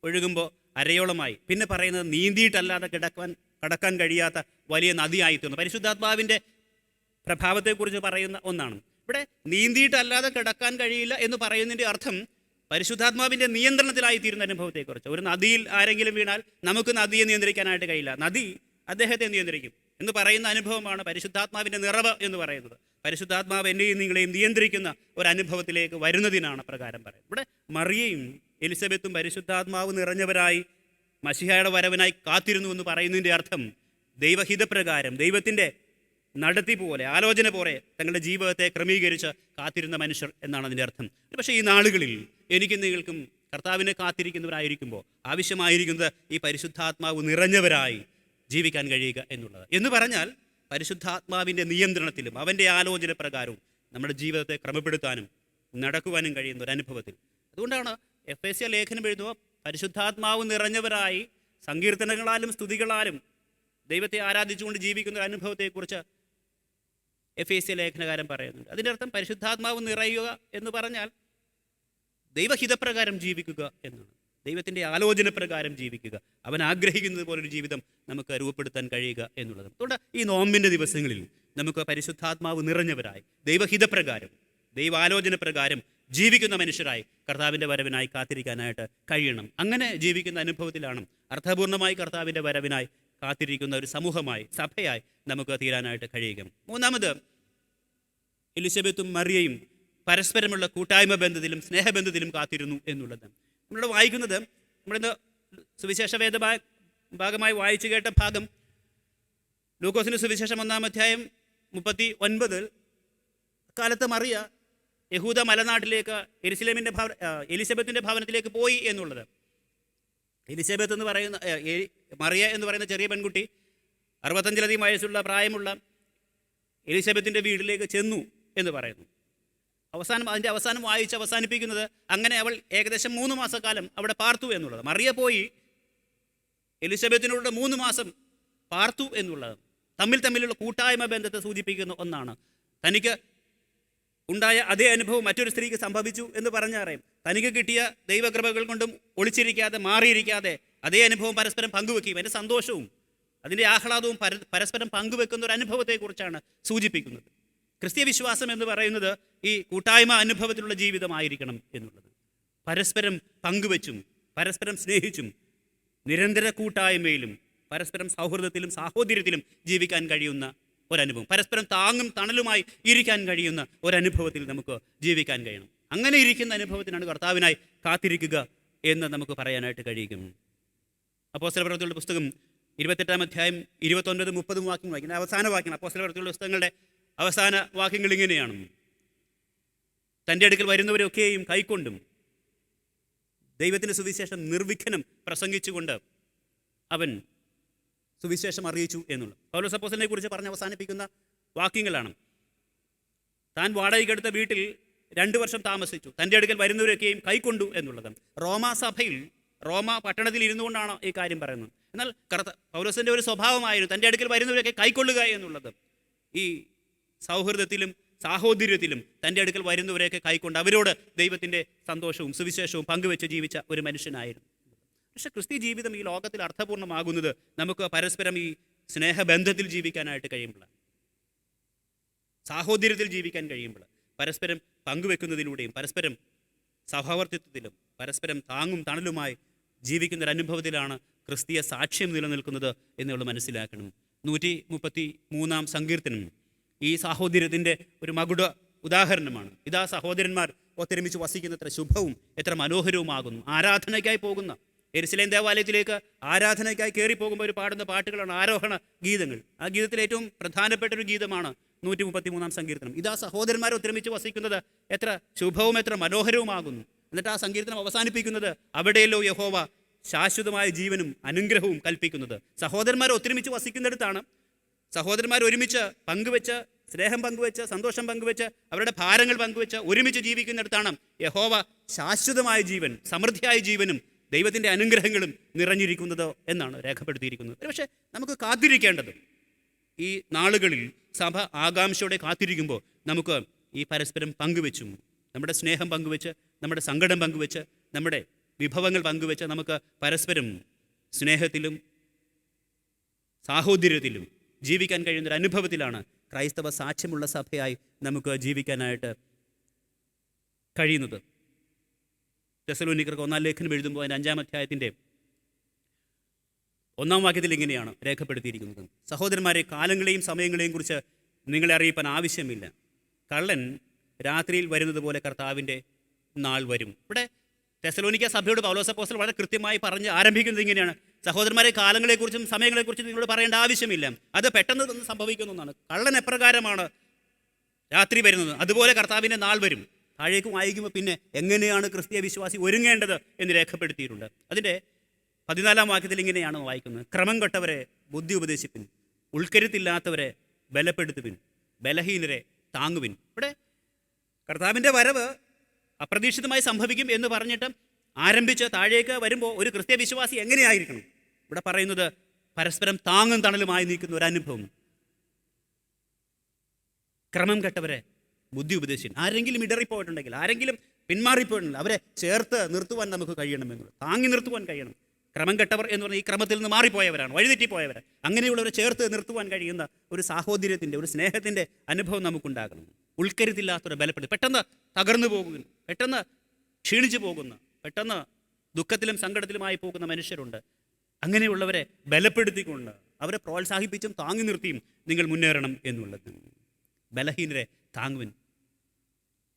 ഒഴുകുമ്പോൾ അരയോളമായി, പിന്നെ പറയുന്നത് നീന്തിയിട്ടല്ലാതെ കടക്കാൻ കഴിയാത്ത വലിയ നദിയായിത്തീർന്നു. പരിശുദ്ധാത്മാവിൻ്റെ പ്രഭാവത്തെക്കുറിച്ച് പറയുന്ന ഒന്നാണ്. ഇവിടെ നീന്തിയിട്ടല്ലാതെ കിടക്കാൻ കഴിയില്ല എന്ന് പറയുന്നതിൻ്റെ അർത്ഥം പരിശുദ്ധാത്മാവിൻ്റെ നിയന്ത്രണത്തിലായിത്തീരുന്ന അനുഭവത്തെക്കുറിച്ച്. ഒരു നദിയിൽ ആരെങ്കിലും വീണാൽ നമുക്ക് നദിയെ നിയന്ത്രിക്കാനായിട്ട് കഴിയില്ല, നദി അദ്ദേഹത്തെ നിയന്ത്രിക്കും എന്ന് പറയുന്ന അനുഭവമാണ് പരിശുദ്ധാത്മാവിൻ്റെ നിറവ് എന്ന് പറയുന്നത്. പരിശുദ്ധാത്മാവ് എന്നെയും നിങ്ങളെയും നിയന്ത്രിക്കുന്ന ഒരനുഭവത്തിലേക്ക് വരുന്നതിനാണ് പ്രകാരം പറയുന്നത്. ഇവിടെ മറിയയും എലിസബത്തും പരിശുദ്ധാത്മാവ് നിറഞ്ഞവരായി മശിഹായുടെ വരവിനായി കാത്തിരുന്നു എന്ന് പറയുന്നതിൻ്റെ അർത്ഥം ദൈവഹിതപ്രകാരം ദൈവത്തിൻ്റെ നടത്തി പോലെ ആലോചന പോലെ തങ്ങളുടെ ജീവിതത്തെ ക്രമീകരിച്ച് കാത്തിരുന്ന മനുഷ്യർ എന്നാണ് അതിൻ്റെ അർത്ഥം. പക്ഷേ ഈ നാളുകളിൽ എനിക്കും നിങ്ങൾക്കും കർത്താവിനെ കാത്തിരിക്കുന്നവരായിരിക്കുമ്പോൾ ആവശ്യമായിരിക്കുന്നത് ഈ പരിശുദ്ധാത്മാവ് നിറഞ്ഞവരായി ജീവിക്കാൻ കഴിയുക എന്നുള്ളത്. എന്ന് പറഞ്ഞാൽ പരിശുദ്ധാത്മാവിൻ്റെ നിയന്ത്രണത്തിലും അവൻ്റെ ആലോചന പ്രകാരവും നമ്മുടെ ജീവിതത്തെ ക്രമപ്പെടുത്താനും നടക്കുവാനും കഴിയുന്ന ഒരു അനുഭവത്തിൽ. അതുകൊണ്ടാണ് എഫേസ്യ ലേഖനം എഴുതുക പരിശുദ്ധാത്മാവ് നിറഞ്ഞവരായി സങ്കീർത്തനങ്ങളാലും സ്തുതികളാലും ദൈവത്തെ ആരാധിച്ചുകൊണ്ട് ജീവിക്കുന്ന ഒരു അനുഭവത്തെക്കുറിച്ച് എഫേസ്യ ലേഖനകാരൻ പറയുന്നുണ്ട്. അതിൻ്റെ അർത്ഥം പരിശുദ്ധാത്മാവ് നിറയുക എന്ന് പറഞ്ഞാൽ ദൈവഹിതപ്രകാരം ജീവിക്കുക എന്നാണ്. ദൈവത്തിൻ്റെ ആലോചന പ്രകാരം ജീവിക്കുക, അവൻ ആഗ്രഹിക്കുന്നത് പോലൊരു ജീവിതം നമുക്ക് രൂപപ്പെടുത്താൻ കഴിയുക എന്നുള്ളത്. അതുകൊണ്ട് ഈ നോമ്പിൻ്റെ ദിവസങ്ങളിൽ നമുക്ക് പരിശുദ്ധാത്മാവ് നിറഞ്ഞവരായി ദൈവഹിതപ്രകാരം ദൈവാലോചന പ്രകാരം ജീവിക്കുന്ന മനുഷ്യരായി കർത്താവിൻ്റെ വരവിനായി കാത്തിരിക്കാനായിട്ട് കഴിയണം. അങ്ങനെ ജീവിക്കുന്ന അനുഭവത്തിലാണ് അർത്ഥപൂർണ്ണമായി കർത്താവിൻ്റെ വരവിനായി കാത്തിരിക്കുന്ന ഒരു സമൂഹമായി സഭയായി നമുക്ക് തീരാനായിട്ട് കഴിയുക. മൂന്നാമത്, എലിസബത്തും മറിയയും പരസ്പരമുള്ള കൂട്ടായ്മ ബന്ധത്തിലും സ്നേഹബന്ധത്തിലും കാത്തിരുന്നു എന്നുള്ളത്. നമ്മളിവിടെ വായിക്കുന്നത്, നമ്മളിന്ന് സുവിശേഷ വേദ ഭാഗമായി വായിച്ചു കേട്ട ഭാഗം ലൂക്കോസിൻ്റെ സുവിശേഷം 1-ാം അധ്യായം 39 കാലത്ത് മറിയ യഹൂദ മലനാട്ടിലേക്ക് എലിസബത്തിൻ്റെ ഭവനത്തിലേക്ക് പോയി എന്നുള്ളത്. എലിസബത്ത് എന്ന് പറയുന്ന മറിയ എന്ന് പറയുന്ന ചെറിയ പെൺകുട്ടി 65-ലധികം വയസ്സുള്ള പ്രായമുള്ള എലിസബത്തിൻ്റെ വീട്ടിലേക്ക് ചെന്നു എന്ന് പറയുന്നു. അതിൻ്റെ അവസാനം വായിച്ച് അവസാനിപ്പിക്കുന്നത് അങ്ങനെ അവൾ ഏകദേശം 3 മാസക്കാലം അവിടെ പാർത്തു എന്നുള്ളത്. മറിയ പോയി എലിസബത്തിനോട് 3 മാസം പാർത്തു എന്നുള്ളത് തമ്മിലുള്ള കൂട്ടായ്മ ബന്ധത്തെ സൂചിപ്പിക്കുന്ന ഒന്നാണ്. തനിക്ക് ഉണ്ടായ അതേ അനുഭവം മറ്റൊരു സ്ത്രീക്ക് സംഭവിച്ചു എന്ന് പറഞ്ഞറിയാം. തനിക്ക് കിട്ടിയ ദൈവകൃപകൾ കൊണ്ടും ഒളിച്ചിരിക്കാതെ മാറിയിരിക്കാതെ അതേ അനുഭവം പരസ്പരം പങ്കുവെക്കുകയും അതിൻ്റെ സന്തോഷവും അതിൻ്റെ ആഹ്ലാദവും പരസ്പരം പങ്കുവെക്കുന്ന ഒരു അനുഭവത്തെക്കുറിച്ചാണ് സൂചിപ്പിക്കുന്നത്. ക്രിസ്തീയ വിശ്വാസം എന്ന് പറയുന്നത് ഈ കൂട്ടായ്മ അനുഭവത്തിലുള്ള ജീവിതമായിരിക്കണം എന്നുള്ളത്. പരസ്പരം പങ്കുവെച്ചും പരസ്പരം സ്നേഹിച്ചും നിരന്തര കൂട്ടായ്മയിലും പരസ്പരം സൗഹൃദത്തിലും സാഹോദര്യത്തിലും ജീവിക്കാൻ കഴിയുന്ന ഒരനുഭവം, പരസ്പരം താങ്ങും തണലുമായി ഇരിക്കാൻ കഴിയുന്ന ഒരനുഭവത്തിൽ നമുക്ക് ജീവിക്കാൻ കഴിയണം. അങ്ങനെ ഇരിക്കുന്ന അനുഭവത്തിനാണ് കർത്താവിനായി കാത്തിരിക്കുക എന്ന് നമുക്ക് പറയാനായിട്ട് കഴിയും. അപ്പോസ്തലപ്രവൃത്തികളുടെ പുസ്തകം 28-ാം അധ്യായം 29-30 വാക്യങ്ങൾ വായിക്കുന്നത് അവസാന വാക്യങ്ങൾ. അപ്പോസ്തലപ്രവൃത്തികളുടെ പുസ്തകങ്ങളുടെ അവസാന വാക്യങ്ങൾ ഇങ്ങനെയാണ്: തൻ്റെ അടുക്കൽ വരുന്നവരൊക്കെയും കൈക്കൊണ്ടും ദൈവത്തിൻ്റെ സുവിശേഷം നിർവിഘ്നം പ്രസംഗിച്ചുകൊണ്ട് അവൻ സുവിശേഷം അറിയിച്ചു എന്നുള്ളത്. പൗലോസ് അപ്പോസ്തലനെ കുറിച്ച് പറഞ്ഞ് അവസാനിപ്പിക്കുന്ന വാക്യങ്ങളാണ്. താൻ വാടകയ്ക്കെടുത്ത വീട്ടിൽ 2 വർഷം താമസിച്ചു, തൻ്റെ അടുക്കൽ വരുന്നവരൊക്കെയും കൈക്കൊണ്ടു എന്നുള്ളത്. റോമ പട്ടണത്തിൽ ഇരുന്നു കൊണ്ടാണ് ഈ കാര്യം പറയുന്നത്. എന്നാൽ പൗലോസിൻ്റെ ഒരു സ്വഭാവമായിരുന്നു തൻ്റെ അടുക്കൽ വരുന്നവരൊക്കെ കൈക്കൊള്ളുക എന്നുള്ളത്. ഈ സൗഹൃദത്തിലും സാഹോദര്യത്തിലും തൻ്റെ അടുക്കൽ വരുന്നവരെയൊക്കെ കൈക്കൊണ്ട് അവരോട് ദൈവത്തിൻ്റെ സന്തോഷവും സുവിശേഷവും പങ്കുവെച്ച് ജീവിച്ച ഒരു മനുഷ്യനായിരുന്നു. പക്ഷെ ക്രിസ്തീയ ജീവിതം ഈ ലോകത്തിൽ അർത്ഥപൂർണ്ണമാകുന്നത് നമുക്ക് പരസ്പരം ഈ സ്നേഹബന്ധത്തിൽ ജീവിക്കാനായിട്ട് കഴിയുമ്പോൾ, സാഹോദര്യത്തിൽ ജീവിക്കാൻ കഴിയുമ്പോൾ, പരസ്പരം പങ്കുവെക്കുന്നതിലൂടെയും പരസ്പരം സഹവർത്തിത്വത്തിലും പരസ്പരം താങ്ങും തണലുമായി ജീവിക്കുന്ന ഒരു അനുഭവത്തിലാണ് ക്രിസ്തീയ സാക്ഷ്യം നിലനിൽക്കുന്നത് എന്നുള്ളത് മനസ്സിലാക്കണം. 133-ാം സങ്കീർത്തനം ഈ സാഹോദര്യത്തിൻ്റെ ഒരു മകുട ഉദാഹരണമാണ്. ഇതാ സഹോദരന്മാർ ഒത്തൊരുമിച്ച് വസിക്കുന്ന എത്ര ശുഭവും എത്ര മനോഹരവുമാകുന്നു. ആരാധനയ്ക്കായി പോകുന്ന യെരുശലേം ദേവാലയത്തിലേക്ക് ആരാധനയ്ക്കായി കയറി പോകുമ്പോൾ ഒരു പാടുന്ന പാട്ടുകളാണ് ആരോഹണ ഗീതങ്ങൾ. ആ ഗീതത്തിൽ ഏറ്റവും പ്രധാനപ്പെട്ട ഒരു ഗീതമാണ് 133-ാം സങ്കീർത്തനം. ഇതാ സഹോദരന്മാർ ഒത്തൊരുമിച്ച് വസിക്കുന്നത് എത്ര ശുഭവും എത്ര മനോഹരവുമാകുന്നു. എന്നിട്ട് ആ സങ്കീർത്തനം അവസാനിപ്പിക്കുന്നത് അവിടെയല്ലോ യഹോവ ശാശ്വതമായ ജീവനും അനുഗ്രഹവും കൽപ്പിക്കുന്നത്. സഹോദരന്മാർ ഒത്തൊരുമിച്ച് വസിക്കുന്നിടത്താണ്, സഹോദരന്മാർ ഒരുമിച്ച് പങ്കുവെച്ച് സ്നേഹം പങ്കുവെച്ച് സന്തോഷം പങ്കുവെച്ച് അവരുടെ ഭാരങ്ങൾ പങ്കുവെച്ച് ഒരുമിച്ച് ജീവിക്കുന്നിടത്താണ് യഹോവ ശാശ്വതമായ ജീവൻ സമൃദ്ധിയായ ജീവനും ദൈവത്തിൻ്റെ അനുഗ്രഹങ്ങളും നിറഞ്ഞിരിക്കുന്നത് എന്നാണ് രേഖപ്പെടുത്തിയിരിക്കുന്നത്. പക്ഷേ നമുക്ക് കാത്തിരിക്കേണ്ടത് ഈ നാളുകളിൽ സഭ ആകാംക്ഷയോടെ കാത്തിരിക്കുമ്പോൾ നമുക്ക് ഈ പരസ്പരം പങ്കുവെച്ചും നമ്മുടെ സ്നേഹം പങ്കുവെച്ച് നമ്മുടെ സങ്കടം പങ്കുവെച്ച് നമ്മുടെ വിഭവങ്ങൾ പങ്കുവെച്ച് നമുക്ക് പരസ്പരം സ്നേഹത്തിലും സാഹോദര്യത്തിലും ജീവിക്കാൻ കഴിയുന്നൊരു അനുഭവത്തിലാണ് ക്രൈസ്തവ സാക്ഷ്യമുള്ള സഭയായി നമുക്ക് ജീവിക്കാനായിട്ട് കഴിയുന്നത്. തെസ്സലോനിക്കർക്ക് 1-ാം ലേഖനം എഴുതുമ്പോൾ അതിൻ്റെ 5-ാം അധ്യായത്തിൻ്റെ 1-ാം വാക്യത്തിൽ ഇങ്ങനെയാണ് രേഖപ്പെടുത്തിയിരിക്കുന്നത്: സഹോദരന്മാരെ, കാലങ്ങളെയും സമയങ്ങളെയും കുറിച്ച് നിങ്ങളെ അറിയിപ്പാൻ ആവശ്യമില്ല. കള്ളൻ രാത്രിയിൽ വരുന്നത് പോലെ കർത്താവിൻ്റെ നാൾ വരും. ഇവിടെ തെസലോനിക്ക സഭയോട് പൗലോസ് അപ്പോസ്തലൻ വളരെ കൃത്യമായി പറഞ്ഞ് ആരംഭിക്കുന്നത് ഇങ്ങനെയാണ്: സഹോദരന്മാരെ, കാലങ്ങളെക്കുറിച്ചും സമയങ്ങളെക്കുറിച്ചും നിങ്ങളോട് പറയേണ്ട ആവശ്യമില്ല, അത് പെട്ടെന്ന് സംഭവിക്കുന്ന ഒന്നാണ്. കള്ളൻ എപ്രകാരമാണ് രാത്രി വരുന്നത്, അതുപോലെ കർത്താവിൻ്റെ നാൾ വരും. താഴേക്ക് വായിക്കുമ്പോൾ പിന്നെ എങ്ങനെയാണ് ക്രിസ്തീയ വിശ്വാസി ഒരുങ്ങേണ്ടത് എന്ന് രേഖപ്പെടുത്തിയിട്ടുണ്ട്. അതിൻ്റെ 14-ാം വാക്യത്തിൽ ഇങ്ങനെയാണ് വായിക്കുന്നത്: ക്രമം കെട്ടവരെ ബുദ്ധി ഉപദേശിപ്പിൻ, ഉൾക്കരുത്തില്ലാത്തവരെ ബലപ്പെടുത്തുവിൻ, ബലഹീനരെ താങ്ങുവിൻ. ഇവിടെ കർത്താവിൻ്റെ വരവ് അപ്രതീക്ഷിതമായി സംഭവിക്കും എന്ന് പറഞ്ഞിട്ട് ആരംഭിച്ച് താഴേക്ക് വരുമ്പോൾ ഒരു ക്രിസ്തീയ വിശ്വാസി എങ്ങനെയായിരിക്കണം? ഇവിടെ പറയുന്നത് പരസ്പരം താങ്ങും തണലുമായി നിൽക്കുന്ന ഒരു അനുഭവം. ക്രമം കെട്ടവരെ ബുദ്ധി ഉപദേശിക്കും. ആരെങ്കിലും ഇടറിപ്പോയിട്ടുണ്ടെങ്കിൽ, ആരെങ്കിലും പിന്മാറിപ്പോയിട്ടുണ്ടെങ്കിൽ അവരെ ചേർത്ത് നിർത്തുവാൻ നമുക്ക് കഴിയണമെന്നുള്ളത്, താങ്ങി നിർത്തുവാൻ കഴിയണം. ക്രമം കെട്ടവർ എന്ന് പറഞ്ഞാൽ ഈ ക്രമത്തിൽ നിന്ന് മാറിപ്പോയവരാണ്, വഴിതെറ്റിപ്പോയവരാണ്. അങ്ങനെയുള്ളവരെ ചേർത്ത് നിർത്തുവാൻ കഴിയുന്ന ഒരു സാഹോദര്യത്തിൻ്റെ, ഒരു സ്നേഹത്തിൻ്റെ അനുഭവം നമുക്കുണ്ടാകണം. ഉൾക്കരുത്തില്ലാത്തവരെ ബലപ്പെടുത്തി, പെട്ടെന്ന് തകർന്നു പോകുന്നു, പെട്ടെന്ന് ക്ഷീണിച്ചു പോകുന്ന, പെട്ടെന്ന് ദുഃഖത്തിലും സങ്കടത്തിലുമായി പോകുന്ന മനുഷ്യരുണ്ട്. അങ്ങനെയുള്ളവരെ ബലപ്പെടുത്തിക്കൊണ്ട് അവരെ പ്രോത്സാഹിപ്പിച്ചും താങ്ങി നിർത്തിയും നിങ്ങൾ മുന്നേറണം എന്നുള്ളത്. ബലഹീനരെ താങ്ങുവിൻ.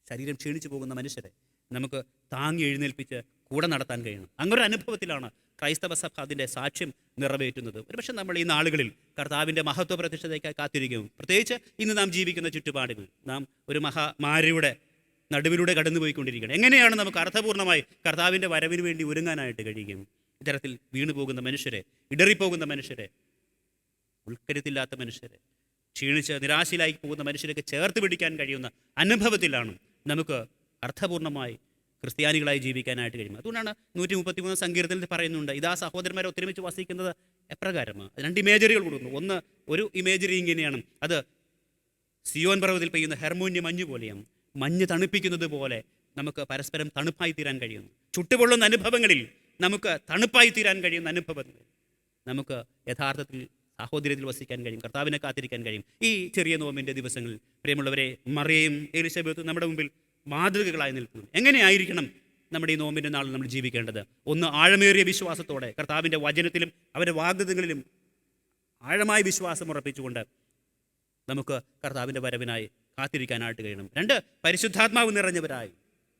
ശരീരം ക്ഷീണിച്ചു പോകുന്ന മനുഷ്യരെ നമുക്ക് താങ്ങി എഴുന്നേൽപ്പിച്ച് കൂടെ നടത്താൻ കഴിയണം. അങ്ങനൊരു അനുഭവത്തിലാണ് ക്രൈസ്തവ സഭ അതിൻ്റെ സാക്ഷ്യം നിറവേറ്റുന്നത്. ഒരുപക്ഷെ നമ്മൾ ഈ നാളുകളിൽ കർത്താവിൻ്റെ മഹത്വ പ്രത്യക്ഷതയ്ക്കായി കാത്തിരിക്കും. പ്രത്യേകിച്ച് ഇന്ന് നാം ജീവിക്കുന്ന ചുറ്റുപാടുകൾ, നാം ഒരു മഹാമാരിയുടെ നടുവിലൂടെ കടന്നുപോയിക്കൊണ്ടിരിക്കുകയാണ്. എങ്ങനെയാണ് നമുക്ക് അർത്ഥപൂർണ്ണമായി കർത്താവിൻ്റെ വരവിന് വേണ്ടി ഒരുങ്ങാനായിട്ട് കഴിയും? ഇത്തരത്തിൽ വീണു പോകുന്ന മനുഷ്യരെ, ഇടറിപ്പോകുന്ന മനുഷ്യരെ, ഉൾക്കരുത്തില്ലാത്ത മനുഷ്യരെ, ക്ഷീണിച്ച് നിരാശയിലായി പോകുന്ന മനുഷ്യരൊക്കെ ചേർത്ത് പിടിക്കാൻ കഴിയുന്ന അനുഭവത്തിലാണ് നമുക്ക് അർത്ഥപൂർണ്ണമായി ക്രിസ്ത്യാനികളായി ജീവിക്കാനായിട്ട് കഴിയും. അതുകൊണ്ടാണ് 133 സങ്കീർത്തനത്തിൽ പറയുന്നുണ്ട്, ഇതാ സഹോദരന്മാരെ ഒത്തൊരുമിച്ച് വസിക്കുന്നത് എപ്രകാരമാണ്. 2 ഇമേജറികൾ കൊടുക്കുന്നു. ഒരു ഇമേജറി ഇങ്ങനെയാണ്, അത് സിയോൻ പർവ്വതത്തിൽ പെയ്യുന്ന ഹെർമോന്യ മഞ്ഞ് പോലെയാണ്. മഞ്ഞ് തണുപ്പിക്കുന്നത് പോലെ നമുക്ക് പരസ്പരം തണുപ്പായി തീരാൻ കഴിയുന്നു. ചുട്ടുപൊള്ളുന്ന അനുഭവങ്ങളിൽ നമുക്ക് തണുപ്പായി തീരാൻ കഴിയുന്ന അനുഭവങ്ങൾ നമുക്ക് യഥാർത്ഥത്തിൽ സാഹോദര്യത്തിൽ വസിക്കാൻ കഴിയും, കർത്താവിനെ കാത്തിരിക്കാൻ കഴിയും. ഈ ചെറിയ നോമ്പിൻ്റെ ദിവസങ്ങളിൽ പ്രിയമുള്ളവരെ, മറിയയും എലിസബത്തും നമ്മുടെ മുമ്പിൽ മാതൃകകളായി നിൽക്കുന്നു. എങ്ങനെയായിരിക്കണം നമ്മുടെ ഈ നോമ്പിൻ്റെ നാളിൽ നമ്മൾ ജീവിക്കേണ്ടത്? ഒന്ന്, ആഴമേറിയ വിശ്വാസത്തോടെ കർത്താവിൻ്റെ വചനത്തിലും അവൻ്റെ വാഗ്ദത്തങ്ങളിലും ആഴമായ വിശ്വാസം ഉറപ്പിച്ചുകൊണ്ട് നമുക്ക് കർത്താവിൻ്റെ വരവിനായി കാത്തിരിക്കാനായിട്ട് കഴിയണം. 2, പരിശുദ്ധാത്മാവ് നിറഞ്ഞവരായി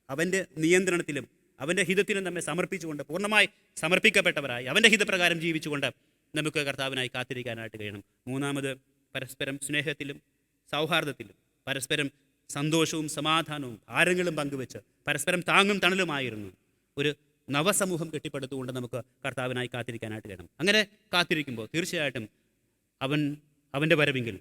അവൻ്റെ നിയന്ത്രണത്തിലും അവൻ്റെ ഹിതത്തിലും നമ്മെ സമർപ്പിച്ചുകൊണ്ട്, പൂർണ്ണമായി സമർപ്പിക്കപ്പെട്ടവരായി അവൻ്റെ ഹിതപ്രകാരം ജീവിച്ചുകൊണ്ട് നമുക്ക് കർത്താവിനായി കാത്തിരിക്കാനായിട്ട് കഴിയണം. 3, പരസ്പരം സ്നേഹത്തിലും സൗഹാർദ്ദത്തിലും പരസ്പരം സന്തോഷവും സമാധാനവും ഭാരങ്ങളും പങ്കുവെച്ച് പരസ്പരം താങ്ങും തണലുമായിരുന്നു ഒരു നവസമൂഹം കെട്ടിപ്പടുത്തുകൊണ്ട് നമുക്ക് കർത്താവിനായി കാത്തിരിക്കാനായിട്ട് കഴിയണം. അങ്ങനെ കാത്തിരിക്കുമ്പോൾ തീർച്ചയായിട്ടും അവൻ്റെ വരവെങ്കിൽ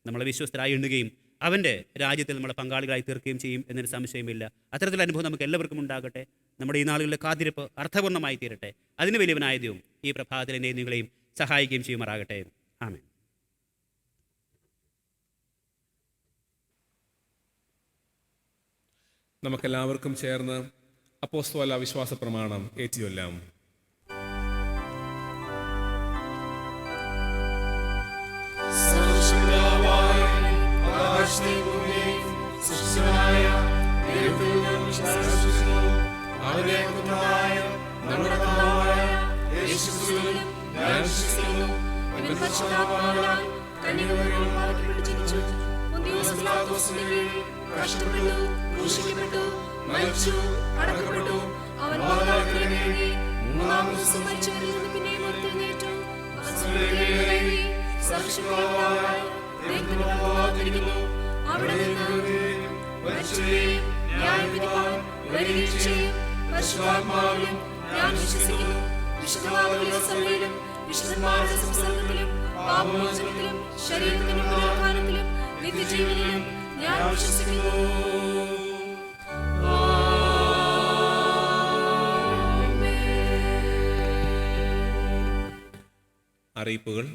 നമ്മളെ വിശ്വസ്തരായി എണ്ണുകയും അവൻ്റെ രാജ്യത്തിൽ നമ്മളെ പങ്കാളികളായി തീർക്കുകയും ചെയ്യും എന്നൊരു സംശയമില്ല. അത്തരത്തിലുള്ള അനുഭവം നമുക്ക് എല്ലാവർക്കും ഉണ്ടാകട്ടെ. നമ്മുടെ ഈ നാളുകളിലെ കാത്തിരിപ്പ് അർത്ഥപൂർണ്ണമായി തീരട്ടെ. അതിന് വലിയവനായ ദൈവം ഈ പ്രഭാതത്തിൽ എന്നെയും നിങ്ങളെയും സഹായിക്കുകയും ചെയ്യുമാറാകട്ടെ. ആമേൻ. നമുക്കെല്ലാവർക്കും ചേർന്ന് അപ്പോസ്തല വിശ്വാസ പ്രമാണം ഏറ്റുചൊല്ലാം. ക്രൂശിക്കപ്പെട്ടു, മരിച്ചു, അടക്കപ്പെട്ടു. അവൻ പാതാളത്തിൽ ഇറങ്ങി, 3-ാം ദിവസം മരിച്ചവരിൽ നിന്ന് പിന്നെയും ഉയർത്തെഴുന്നേറ്റു. അവൻ സ്വർഗ്ഗത്തിലേക്ക് കയറി സാക്ഷികളായി ദൈവത്തിന്റെ മുമ്പാകെ കാത്തിരിക്കുന്നു. അവിടെ നിന്ന് മരിച്ചവരെയും ന്യായവിധിപ്പാൻ വരികയും ചെയ്യും. പരിശുദ്ധാത്മാവിലും ഞാൻ വിശ്വസിക്കുന്നു. വിശുദ്ധമാകുന്ന സഭയിലും വിശുദ്ധന്മാരുടെ സംസർഗത്തിലും പാപമോചനത്തിലും ശരീരത്തിന്റെ പുനരുത്ഥാനത്തിലും നിത്യജീവനിലും ഞാൻ വിശ്വസിക്കുന്നു. അറിയിപ്പുകൾ.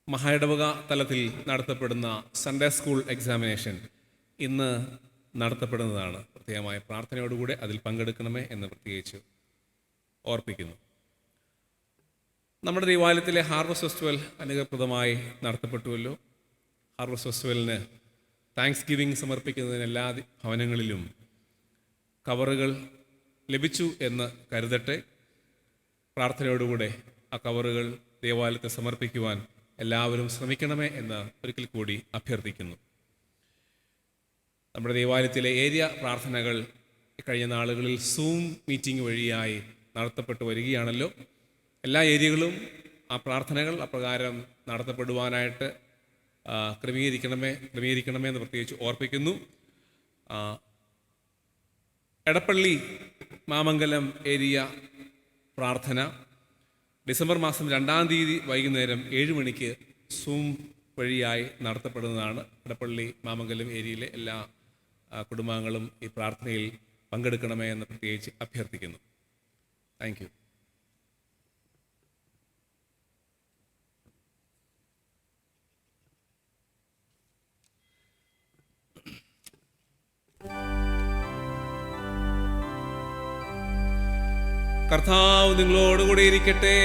മഹായിടവക തലത്തിൽ നടത്തപ്പെടുന്ന സൺഡേ സ്കൂൾ എക്സാമിനേഷൻ ഇന്ന് നടത്തപ്പെടുന്നതാണ്. പ്രത്യേകമായ പ്രാർത്ഥനയോടുകൂടെ അതിൽ പങ്കെടുക്കണമേ എന്ന് പ്രത്യേകിച്ച് ഓർപ്പിക്കുന്നു. നമ്മുടെ ദേവാലയത്തിലെ ഹാർവസ്റ്റ് ഫെസ്റ്റിവൽ അനുഗ്രഹപ്രദമായി നടത്തപ്പെട്ടുവല്ലോ. ഹാർവസ്റ്റ് ഫെസ്റ്റിവലിന് താങ്ക്സ് ഗിവിങ് സമർപ്പിക്കുന്നതിന് എല്ലാ ഭവനങ്ങളിലും കവറുകൾ ലഭിച്ചു എന്ന് കരുതട്ടെ. പ്രാർത്ഥനയോടുകൂടെ ആ കവറുകൾ ദേവാലയത്തിൽ സമർപ്പിക്കുവാൻ എല്ലാവരും ശ്രമിക്കണമേ എന്ന് ഒരിക്കൽ കൂടി അഭ്യർത്ഥിക്കുന്നു. നമ്മുടെ ദേവാലയത്തിലെ ഏരിയ പ്രാർത്ഥനകൾ കഴിഞ്ഞ നാളുകളിൽ സൂം മീറ്റിംഗ് വഴിയായി നടത്തപ്പെട്ടു വരികയാണല്ലോ. എല്ലാ ഏരിയകളും ആ പ്രാർത്ഥനകൾ അപ്രകാരം നടത്തപ്പെടുവാനായിട്ട് ക്രമീകരിക്കണമേ എന്ന് പ്രത്യേകിച്ച് ഓർപ്പിക്കുന്നു. എടപ്പള്ളി മാമംഗലം ഏരിയ പ്രാർത്ഥന ഡിസംബർ മാസം 2-ാം തീയതി വൈകുന്നേരം 7 മണിക്ക് സൂം വഴിയായി നടത്തപ്പെടുന്നതാണ്. എടപ്പള്ളി മാമംഗലം ഏരിയയിലെ എല്ലാ കുടുംബാംഗങ്ങളും ഈ പ്രാർത്ഥനയിൽ പങ്കെടുക്കണമേ എന്ന് പ്രത്യേകിച്ച് അഭ്യർത്ഥിക്കുന്നു. Thank you. കർത്താവ് നിങ്ങളോടുകൂടി ഇരിക്കട്ടെ.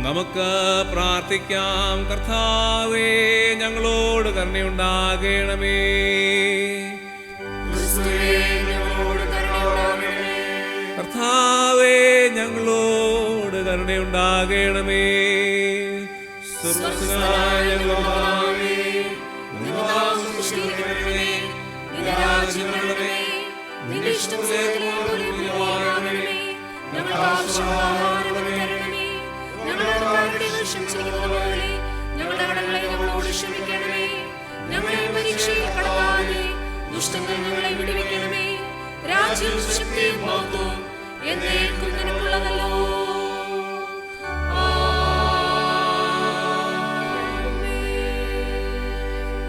നമുക്ക് പ്രാർത്ഥിക്കാം. കർത്താവേ, ഞങ്ങളോട് കരുണയുണ്ടാകണമേ. കർത്താവേ, ഞങ്ങളോട് കരുണയുണ്ടാകണമേ. സ്വർഗ്ഗസ്ഥനായ ഞങ്ങളുടെ പിതാവേ, നിന്റെ രാജ്യം വരണമേ. നിന്റെ ഇഷ്ടം സ്വർഗ്ഗത്തിലെ പോലെ ഭൂമിയിലുമാകണമേ. ഞങ്ങൾക്ക് ആവശ്യമുള്ള ആഹാരം തരണമേ. ഞങ്ങളുടെ കടക്കാരോട് ക്ഷമിച്ചിരിക്കുന്നതുപോലെ ഞങ്ങളുടെ കടങ്ങളെ ഞങ്ങളോട് ക്ഷമിക്കണമേ. ഞങ്ങളെ പരീക്ഷയിൽ കടത്താതെ ദുഷ്ടങ്ങൾ ഞങ്ങളെ വിടുവിക്കണമേ. രാജ്യവും ശക്തിയും മഹത്വവും എന്നേക്കും നിനക്കുള്ളതല്ലോ.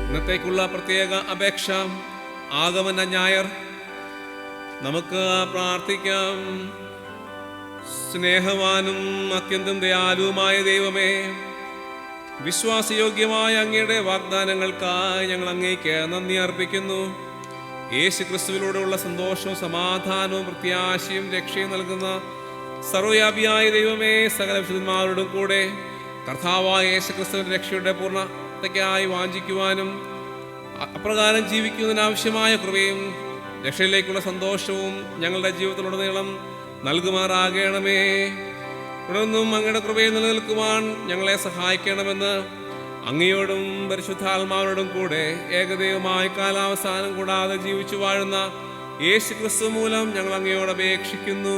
ഇന്നത്തേക്കുള്ള പ്രത്യേക അപേക്ഷ ആഗമന ഞായർ. നമുക്ക് പ്രാർത്ഥിക്കാം. സ്നേഹവാനും അത്യന്തം ദയാലുവുമായ ദൈവമേ, വിശ്വാസയോഗ്യമായ അങ്ങയുടെ വാഗ്ദാനങ്ങൾക്കായി ഞങ്ങൾ അങ്ങേക്ക് നന്ദി അർപ്പിക്കുന്നു. യേശു ക്രിസ്തുവിലൂടെയുള്ള സന്തോഷവും സമാധാനവും പ്രത്യാശയും രക്ഷയും നൽകുന്ന സർവ്വവ്യാപിയായ ദൈവമേ, സകല വിശുദ്ധന്മാരോടും കൂടെ കർത്താവായ യേശു ക്രിസ്തുവിന്റെ രക്ഷയുടെ പൂർണ്ണതയ്ക്കായി വാഞ്ചിക്കുവാനും അപ്രകാരം ജീവിക്കുന്നതിനാവശ്യമായ കൃപയും രക്ഷയിലേക്കുള്ള സന്തോഷവും ഞങ്ങളുടെ ജീവിതത്തിലുടനീളം നൽകുമാറാകണമേ. തുടർന്നും അങ്ങയുടെ കൃപയിൽ നിലനിൽക്കുവാൻ ഞങ്ങളെ സഹായിക്കണമെന്ന് അങ്ങയോടും പരിശുദ്ധാത്മാവോടും കൂടെ ഏകദൈവമായ കാലാവസാനം കൂടാതെ ജീവിച്ചു വാഴുന്ന യേശു ക്രിസ്തു മൂലം ഞങ്ങൾ അങ്ങയോട് അപേക്ഷിക്കുന്നു.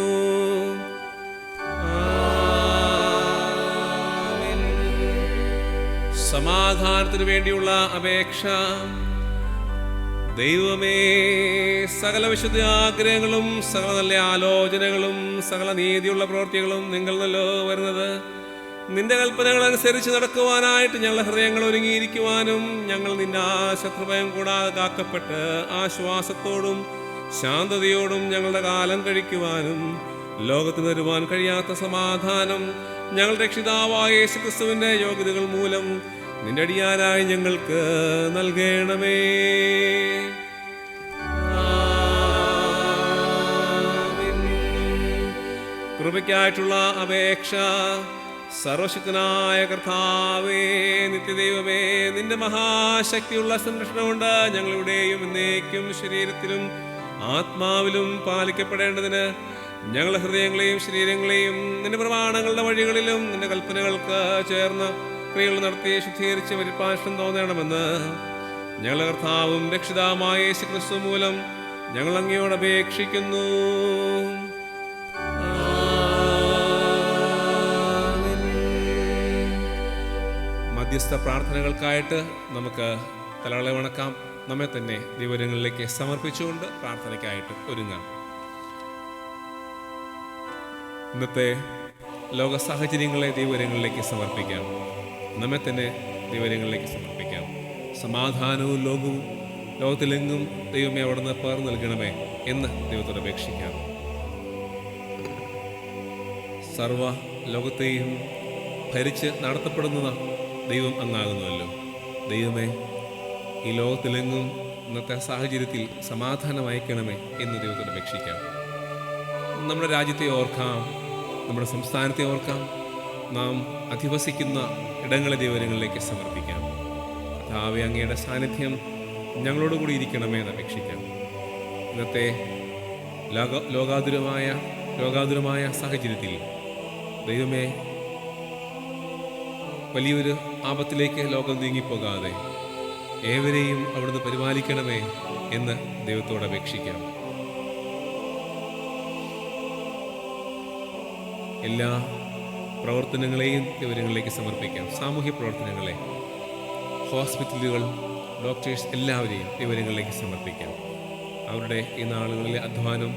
സമാധാനത്തിനു വേണ്ടിയുള്ള അപേക്ഷ. ദൈവമേ, സകല വിശുദ്ധ ആഗ്രഹങ്ങളും സകല നല്ല ആലോചനകളും സകല നീതിയുള്ള പ്രവൃത്തികളും നിങ്ങൾ നല്ലോ വരുന്നത് നിന്റെ കൽപ്പനകൾ അനുസരിച്ച് നടക്കുവാനായിട്ട് ഞങ്ങളുടെ ഹൃദയങ്ങൾ ഒരുങ്ങിയിരിക്കുവാനും ഞങ്ങൾ നിന്റെ ശത്രുഭയം കൂടാതെ കാക്കപ്പെട്ട് ആശ്വാസത്തോടും ശാന്തതയോടും ഞങ്ങളുടെ കാലം കഴിക്കുവാനും ലോകത്തിന് തരുവാൻ കഴിയാത്ത സമാധാനം ഞങ്ങളുടെ രക്ഷിതാവായ യേശു ക്രിസ്തുവിന്റെ യോഗ്യതകൾ മൂലം നിന്റെ അടിയാരായി ഞങ്ങൾക്ക് നൽകണമേ. കൃപയ്ക്കായിട്ടുള്ള അപേക്ഷ. സർവശക്തനായ കർത്താവേ, നിത്യദൈവമേ, നിന്റെ മഹാശക്തിയുള്ള സംരക്ഷണം കൊണ്ട് ഞങ്ങളുടെയും എന്നേക്കും ശരീരത്തിലും ആത്മാവിലും പാലിക്കപ്പെടേണ്ടതിന് ഞങ്ങളുടെ ഹൃദയങ്ങളെയും ശരീരങ്ങളെയും നിന്റെ പ്രമാണങ്ങളുടെ വഴികളിലും നിന്റെ കൽപ്പനകൾക്ക് ചേർന്ന് ക്രിയകൾ നടത്തി ശുദ്ധീകരിച്ച് പരിപാലനം തോന്നണമെന്ന് ഞങ്ങളുടെ കർത്താവും രക്ഷിതാവുമായ യേശു ക്രിസ്തു മൂലം ഞങ്ങൾ അങ്ങയോട് അപേക്ഷിക്കുന്നു. മധ്യസ്ഥ പ്രാർത്ഥനകൾക്കായിട്ട് നമുക്ക് തലകളെ വണക്കാം. നമ്മെ തന്നെ ദൈവങ്ങളിലേക്ക് സമർപ്പിച്ചുകൊണ്ട് പ്രാർത്ഥനയ്ക്കായിട്ട് ഒരുങ്ങാം. ഇന്നത്തെ ലോക സാഹചര്യങ്ങളെ ദൈവങ്ങളിലേക്ക് സമർപ്പിക്കാം. നമ്മെ തന്നെ ദൈവങ്ങളിലേക്ക് സമർപ്പിക്കാം. സമാധാനവും ലോകത്തിലെങ്ങും ദൈവമേ അവിടുന്ന് പകർന്നു നൽകണമേ എന്ന് ദൈവത്തോട് അപേക്ഷിക്കാം. സർവ ലോകത്തെയും ഭരിച്ച് നടത്തപ്പെടുന്ന ദൈവം അങ്ങാകുന്നുവല്ലോ. ദൈവമേ, ഈ ലോകത്തിലെങ്ങും ഇന്നത്തെ സാഹചര്യത്തിൽ സമാധാനം അയക്കണമേ എന്ന് ദൈവത്തോട് അപേക്ഷിക്കാം. നമ്മുടെ രാജ്യത്തെ ഓർക്കാം, നമ്മുടെ സംസ്ഥാനത്തെ ഓർക്കാം, നാം അധിവസിക്കുന്ന ഇടങ്ങളെ ദൈവങ്ങളിലേക്ക് സമർപ്പിക്കാം. കർത്താവേ, അങ്ങയുടെ സാന്നിധ്യം ഞങ്ങളോടുകൂടി ഇരിക്കണമേ എന്ന് അപേക്ഷിക്കാം. ഇന്നത്തെ ലോകാതുരമായ സാഹചര്യത്തിൽ ദൈവമേ, വലിയൊരു ആപത്തിലേക്ക് ലോകം നീങ്ങിപ്പോകാതെ ഏവരെയും അവിടുന്ന് പരിപാലിക്കണമേ എന്ന് ദൈവത്തോട് അപേക്ഷിക്കാം. എല്ലാ പ്രവർത്തനങ്ങളെയും വിവരങ്ങളിലേക്ക് സമർപ്പിക്കാം. സാമൂഹ്യ പ്രവർത്തനങ്ങളെ, ഹോസ്പിറ്റലുകൾ, ഡോക്ടേഴ്സ് എല്ലാവരെയും വിവരങ്ങളിലേക്ക് സമർപ്പിക്കാം. അവരുടെ ഈ നാളുകളിലെ അധ്വാനം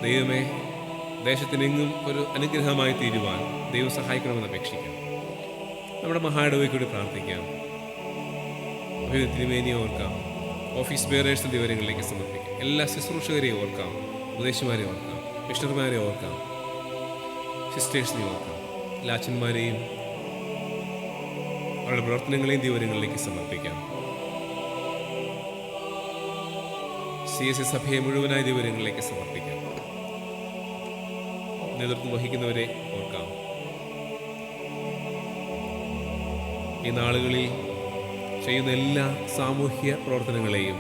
ദൈവമേ ദേശത്തിനെങ്ങും ഒരു അനുഗ്രഹമായി തീരുവാൻ ദൈവം സഹായിക്കണമെന്ന് അപേക്ഷിക്കാം. നമ്മുടെ മഹായിടവയ്ക്കൂടി പ്രാർത്ഥിക്കാം. തിരുമേനിയെ ഓർക്കാം. ഓഫീസ് ബെയറേഴ്സിൻ്റെ വിവരങ്ങളിലേക്ക് സമർപ്പിക്കാം. എല്ലാ ശുശ്രൂഷകരെയും ഓർക്കാം. ഉപദേശിമാരെ ഓർക്കാം. മിഷണർമാരെ ഓർക്കാം. സിസ്റ്റേഴ്സിനെ ഓർക്കാം. എല്ലാ അച്ഛന്മാരെയും അവരുടെ പ്രവർത്തനങ്ങളെയും വിവരങ്ങളിലേക്ക് സമർപ്പിക്കാം. CSA സഭയെ മുഴുവനായ വിവരങ്ങളിലേക്ക് സമർപ്പിക്കാം. നേതൃത്വം വഹിക്കുന്നവരെ ഓർക്കാം. ഈ നാളുകളിൽ ചെയ്യുന്ന എല്ലാ സാമൂഹ്യ പ്രവർത്തനങ്ങളെയും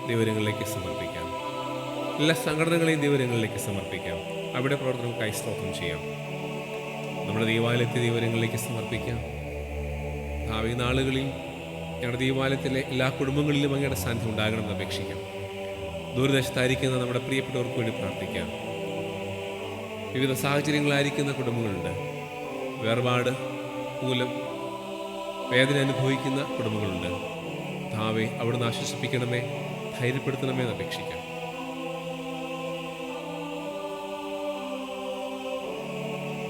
വിവരങ്ങളിലേക്ക് സമർപ്പിക്കാം. എല്ലാ സംഘടനകളെയും വിവരങ്ങളിലേക്ക് സമർപ്പിക്കാം. അവിടെ പ്രവർത്തനങ്ങൾക്കായി സ്തോത്രം ചെയ്യാം. നമ്മുടെ ദൈവാലയത്തെ വിവരങ്ങളിലേക്ക് സമർപ്പിക്കാം. ഭാവി നാളുകളിൽ ഞങ്ങളുടെ ദൈവാലയത്തിലെ എല്ലാ കുടുംബങ്ങളിലും അങ്ങയുടെ സാന്നിധ്യം ഉണ്ടാകണമെന്ന് അപേക്ഷിക്കാം. ദൂരദേശത്തായിരിക്കുന്ന നമ്മുടെ പ്രിയപ്പെട്ടവർക്ക് വേണ്ടി പ്രാർത്ഥിക്കാം. വിവിധ സാഹചര്യങ്ങളായിരിക്കുന്ന കുടുംബങ്ങളുണ്ട്. വേർപാട് മൂലം വേദന അനുഭവിക്കുന്ന കുടുംബങ്ങളുണ്ട്. കർത്താവേ, അവിടുന്ന് ആശ്വസിപ്പിക്കണമേ, ധൈര്യപ്പെടുത്തണമേ എന്ന് അപേക്ഷിക്കാം.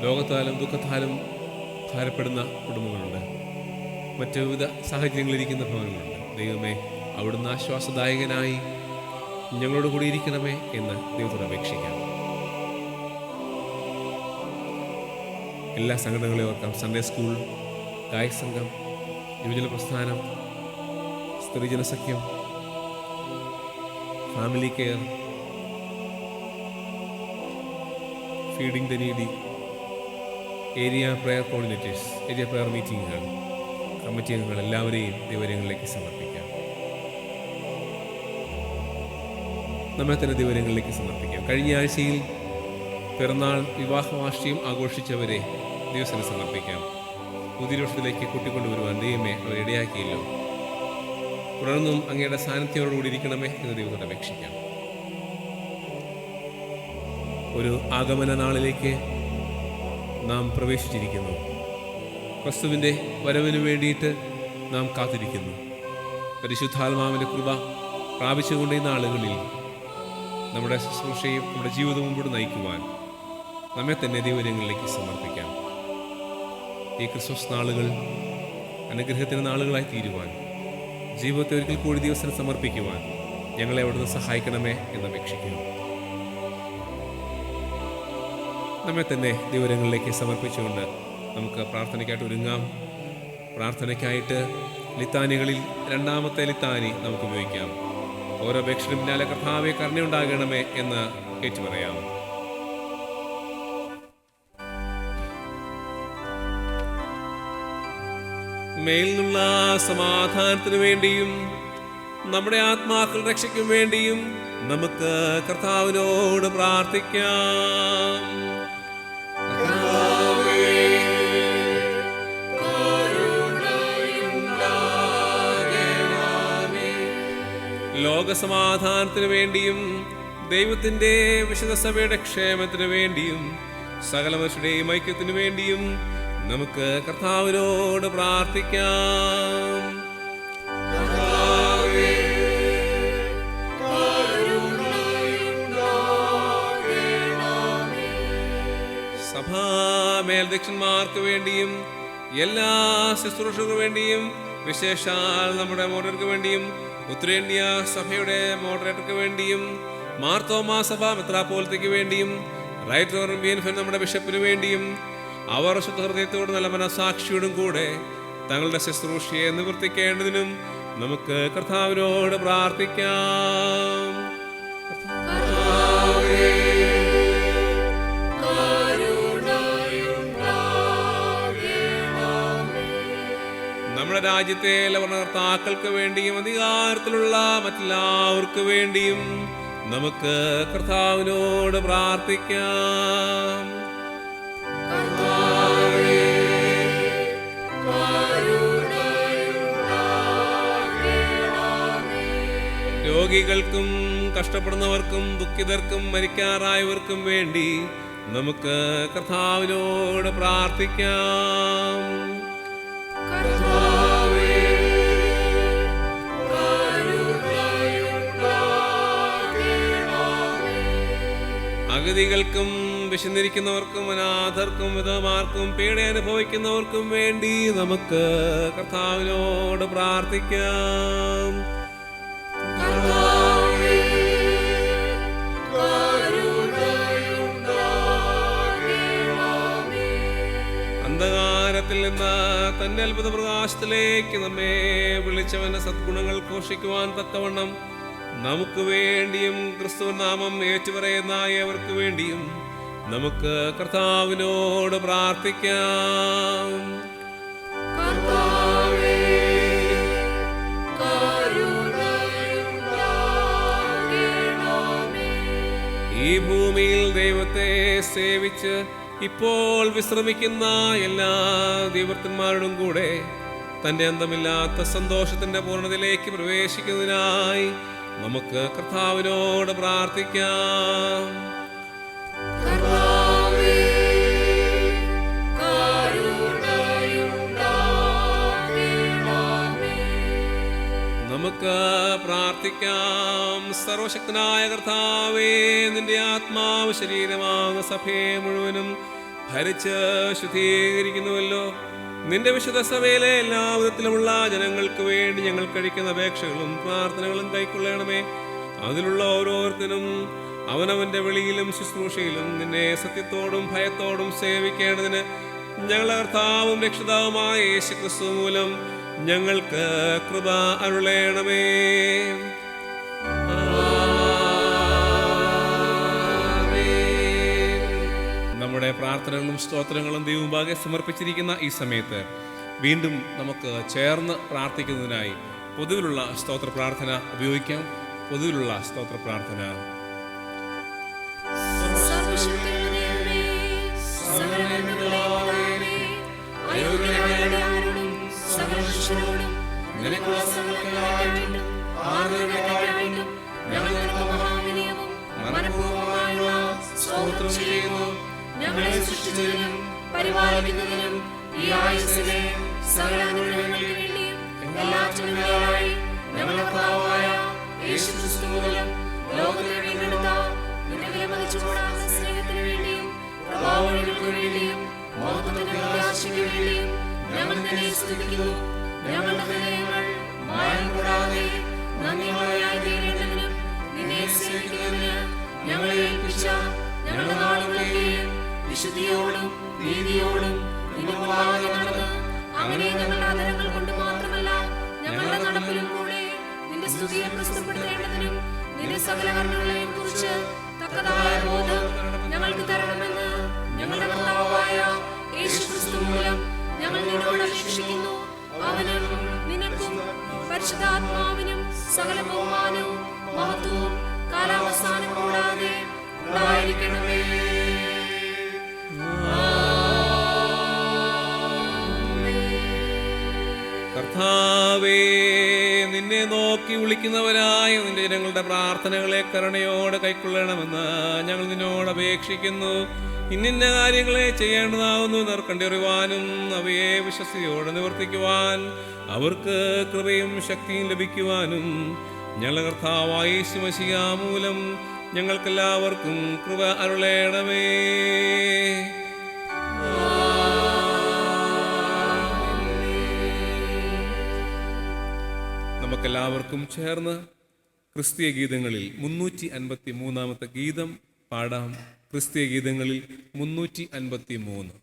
രോഗത്താലും ദുഃഖത്താലും ഭാരപ്പെടുന്ന കുടുംബങ്ങളുണ്ട്. മറ്റു വിവിധ സാഹചര്യങ്ങളിലിരിക്കുന്ന ഭവനങ്ങളുണ്ട്. ദൈവമേ, അവിടുന്ന് ആശ്വാസദായകനായി ഞങ്ങളോട് കൂടി ഇരിക്കണമേ എന്ന് ദൈവത്തോട് അപേക്ഷിക്കാം. എല്ലാ സംഘടനകളെയും ഓർക്കാം. സൺഡേ സ്കൂൾ, ഗായക സംഘം, യുവജന പ്രസ്ഥാനം, സ്ത്രീജന സഖ്യം, family care, feeding the needy, area prayer coordinators, area prayer മീറ്റിങ്ങുകൾ, കമ്മിറ്റി അംഗങ്ങൾ എല്ലാവരെയും വിവരങ്ങളിലേക്ക് സമർപ്പിക്കാം. നമ്മെ തന്നെ വിവരങ്ങളിലേക്ക് സമർപ്പിക്കാം. കഴിഞ്ഞ ആഴ്ചയിൽ പിറന്നാൾ വിവാഹവാർഷികം ആഘോഷിച്ചവരെ ദിവസത്തിന് സമർപ്പിക്കാം. പുതിയ വർഷത്തിലേക്ക് കൂട്ടിക്കൊണ്ടുവരുവാൻ ദൈവമേ അവർ ഇടയാക്കിയല്ലോ. തുടർന്നും അങ്ങയുടെ സാന്നിധ്യത്തോടുകൂടി ഇരിക്കണമേ എന്ന് ദൈവത്തോട് അപേക്ഷിക്കാം. ഒരു ആഗമന നാളിലേക്ക് നാം പ്രവേശിച്ചിരിക്കുന്നു. ക്രിസ്തുവിൻ്റെ വരവിന് വേണ്ടിയിട്ട് നാം കാത്തിരിക്കുന്നു. പരിശുദ്ധാത്മാവിൻ്റെ കൃപ പ്രാപിച്ചുകൊണ്ട് ഈ നാളുകളിൽ നമ്മുടെ ശുശ്രൂഷയും നമ്മുടെ ജീവിതവും മുമ്പോട്ട് നയിക്കുവാൻ നമ്മെ തന്നെ ദൈവങ്ങളിലേക്ക് സമർപ്പിക്കാം. ഈ ക്രിസ്മസ് നാളുകൾ അനുഗ്രഹത്തിൻ്റെ നാളുകളായി തീരുവാൻ, ജീവിതത്തെ ഒരിക്കൽ കൂടി ദിവസം സമർപ്പിക്കുവാൻ ഞങ്ങളെ അവിടുന്ന് സഹായിക്കണമേ എന്നപേക്ഷിക്കുന്നു. നമ്മെ തന്നെ ദൈവങ്ങളിലേക്ക് സമർപ്പിച്ചുകൊണ്ട് നമുക്ക് പ്രാർത്ഥനയ്ക്കായിട്ട് ഒരുങ്ങാം. പ്രാർത്ഥനയ്ക്കായിട്ട് ലിത്താനികളിൽ രണ്ടാമത്തെ ലിത്താനി നമുക്ക് ഉപയോഗിക്കാം. ഓരോ അപേക്ഷയും പിന്നാലെ കർത്താവേ കരുണയുണ്ടാകണമേ എന്ന് ഏറ്റുപറയാം. മേലിലുള്ള സമാധാനത്തിനു വേണ്ടിയും നമ്മുടെ ആത്മാക്കൾ രക്ഷയ്ക്കും വേണ്ടിയും നമുക്ക് കർത്താവിനോട് പ്രാർത്ഥിക്കാം. ലോകസമാധാനത്തിനു വേണ്ടിയും ദൈവത്തിൻ്റെ വിശുദ്ധ സഭയുടെ ക്ഷേമത്തിനു വേണ്ടിയും സകല മനുഷ്യരുടെയും ഐക്യത്തിനു വേണ്ടിയും നമുക്ക് കർത്താവിനോട് പ്രാർത്ഥിക്കാം. സഭാ മേൽദക്ഷന്മാർക്ക് വേണ്ടിയും എല്ലാ ശുശ്രൂഷകർക്ക് വേണ്ടിയും വിശേഷാൽ നമ്മുടെ മോഡർക്ക് വേണ്ടിയും ഉത്തരേന്ത്യ സഭയുടെ മോഡറേറ്റർക്ക് വേണ്ടിയും മാർത്തോമാ സഭ മെത്രാപ്പോലത്തേക്ക് വേണ്ടിയും റൈറ്റ് റവറൻഡ് ബിയൻഫൻ നമ്മുടെ ബിഷപ്പിന് വേണ്ടിയും അവർ ശുദ്ധ ഹൃദയത്തോട് നല്ല മനസാക്ഷിയോടും കൂടെ തങ്ങളുടെ ശുശ്രൂഷയെ നിവർത്തിക്കേണ്ടതിനും നമുക്ക് കർത്താവിനോട് പ്രാർത്ഥിക്കാം. നമ്മുടെ രാജ്യത്തെ എല്ലാ ഭരണകർത്താക്കൾക്ക് വേണ്ടിയും അധികാരത്തിലുള്ള മറ്റെല്ലാവർക്കു വേണ്ടിയും നമുക്ക് കർത്താവിനോട് പ്രാർത്ഥിക്കാം. രോഗികൾക്കും കഷ്ടപ്പെടുന്നവർക്കും ദുഃഖിതർക്കും മരിക്കാറായവർക്കും വേണ്ടി നമുക്ക് കർത്താവിനോട് പ്രാർത്ഥിക്കാം. അഗതികൾക്കും വിശന്നിരിക്കുന്നവർക്കും അനാഥർക്കും വിധവമാർക്കും പീഡ അനുഭവിക്കുന്നവർക്കും വേണ്ടി നമുക്ക് കർത്താവിനോട് പ്രാർത്ഥിക്കാം. അന്ധകാരത്തിൽ നിന്ന് തന്റെ അത്ഭുത പ്രകാശത്തിലേക്ക് നമ്മെ വിളിച്ചവന്റെ സദ്ഗുണങ്ങൾ ഘോഷിക്കുവാൻ തക്കവണ്ണം നമുക്ക് വേണ്ടിയും ക്രിസ്തുവിൻ നാമം ഏറ്റുപറയുന്ന ഏവർക്ക് വേണ്ടിയും നമുക്ക് കർത്താവിനോട് പ്രാർത്ഥിക്കാം. ഈ ഭൂമിയിൽ ദൈവത്തെ സേവിച്ച് ഇപ്പോൾ വിശ്രമിക്കുന്ന എല്ലാ ദൈവഭക്തന്മാരോടും കൂടെ തൻ്റെ അന്തമില്ലാത്ത സന്തോഷത്തിന്റെ പൂർണ്ണതയിലേക്ക് പ്രവേശിക്കുന്നതിനായി നമുക്ക് കർത്താവിനോട് പ്രാർത്ഥിക്കാം. നമുക്ക് പ്രാർത്ഥിക്കാം. സർവശക്തനായ കർത്താവേ, നിന്റെ ആത്മാവ് ശരീരമാകുന്ന സഭയെ മുഴുവനും ഭരിച്ച് ശുദ്ധീകരിക്കുന്നുവല്ലോ. നിന്റെ വിശുദ്ധ സഭയിലെ എല്ലാ വിധത്തിലുമുള്ള ജനങ്ങൾക്ക് വേണ്ടി ഞങ്ങൾ കഴിക്കുന്ന അപേക്ഷകളും പ്രാർത്ഥനകളും കൈക്കൊള്ളണമേ. അതിലുള്ള ഓരോരുത്തരും അവനവന്റെ വെളിയിലും ശുശ്രൂഷയിലും നിന്നെ സത്യത്തോടും ഭയത്തോടും സേവിക്കേണ്ടതിന് ഞങ്ങളുടെ കർത്താവും രക്ഷിതാവുമായ യേശുക്രിസ്തു മൂലം ഞങ്ങൾക്ക് കൃപ അരുളേണമേ. നമ്മുടെ പ്രാർത്ഥനകളും സ്തോത്രങ്ങളും ദൈവമുമ്പാകെ സമർപ്പിച്ചിരിക്കുന്ന ഈ സമയത്ത് വീണ്ടും നമുക്ക് ചേർന്ന് പ്രാർത്ഥിക്കുന്നതിനായി പൊതുവിലുള്ള സ്തോത്ര പ്രാർത്ഥന ഉപയോഗിക്കാം. പൊതുവിലുള്ള സ്തോത്ര പ്രാർത്ഥന. ഞങ്ങളെ സൃഷ്ടിച്ചതിനും പരിപാലിക്കുന്നതിനും ഈ ആയുസ്സിലെ സകല അനുഗ്രഹങ്ങൾക്ക് വേണ്ടിയും എല്ലാറ്റിനും മേലായി ഞങ്ങളുടെ കർത്താവായ യേശുക്രിസ്തു മൂലം ലോകത്തെ വീണ്ടെടുത്ത നിന്റെ വിലമതിച്ചുകൂടാത്ത സ്നേഹത്തിന് വേണ്ടിയും പ്രഭാവങ്ങൾക്ക് വേണ്ടിയും മഹത്വത്തിന്റെ പ്രത്യാശയ്ക്ക് വേണ്ടിയും ഞങ്ങൾ നിന്നെ സ്തുതിക്കുന്നു. ഞങ്ങളുടെ ഹൃദയങ്ങൾ മായം കൂടാതെ നന്ദിയുള്ളവരായി തീരേണ്ടതിനും നിന്നെ സേവിക്കുന്നതിന് ഞങ്ങളെ ഏൽപ്പിച്ച ഞങ്ങളുടെ നാളുകളെയും വിശുദ്ധിയോടും നീതിയോടും നിന്റെ മുമ്പാകെ നടന്ന് അങ്ങനെ ഞങ്ങളുടെ ആദരങ്ങൾ കൊണ്ട് മാത്രമല്ല ഞങ്ങളുടെ നടപ്പിലും കൂടെ നിന്റെ സ്തുതിയെ പ്രസിദ്ധപ്പെടുത്തേണ്ടതിനും നിന്റെ സകല കർമ്മങ്ങളെയും കുറിച്ച് തക്കതായ ബോധം ഞങ്ങൾക്ക് തരണമെന്ന് ഞങ്ങളുടെ കർത്താവായ യേശുക്രിസ്തു മൂലം ഞങ്ങൾ നിന്നോട് അപേക്ഷിക്കുന്നു. അവനും നിനക്കും പരിശുദ്ധാത്മാവിനും സകല ബഹുമാനവും മഹത്വവും കാലാവസാനം കൂടാതെ ഉണ്ടായിരിക്കണമേ. കർത്താവേ, നിന്നെ നോക്കി വിളിക്കുന്നവരായ നിന്റെ ജനങ്ങളുടെ പ്രാർത്ഥനകളെ കരുണയോടെ കൈക്കൊള്ളണമെന്ന് ഞങ്ങൾ നിന്നോട് അപേക്ഷിക്കുന്നു. ഇന്നിന്ന കാര്യങ്ങളെ ചെയ്യേണ്ടതാകുന്നു കണ്ടറിയുവാനും അവയെ വിശ്വസ്തയോടെ നിവർത്തിക്കുവാൻ അവർക്ക് കൃപയും ശക്തിയും ലഭിക്കുവാനും ഞങ്ങളുടെ കർത്താവായ യേശു മശിഹാ മൂലം ഞങ്ങൾക്കെല്ലാവർക്കും കൃപ അരുളേണമേ. നമുക്കെല്ലാവർക്കും ചേർന്ന് ക്രിസ്തീയ ഗീതങ്ങളിൽ 353 ഗീതം പാടാം. ക്രിസ്തീയ ഗീതങ്ങളിൽ 353.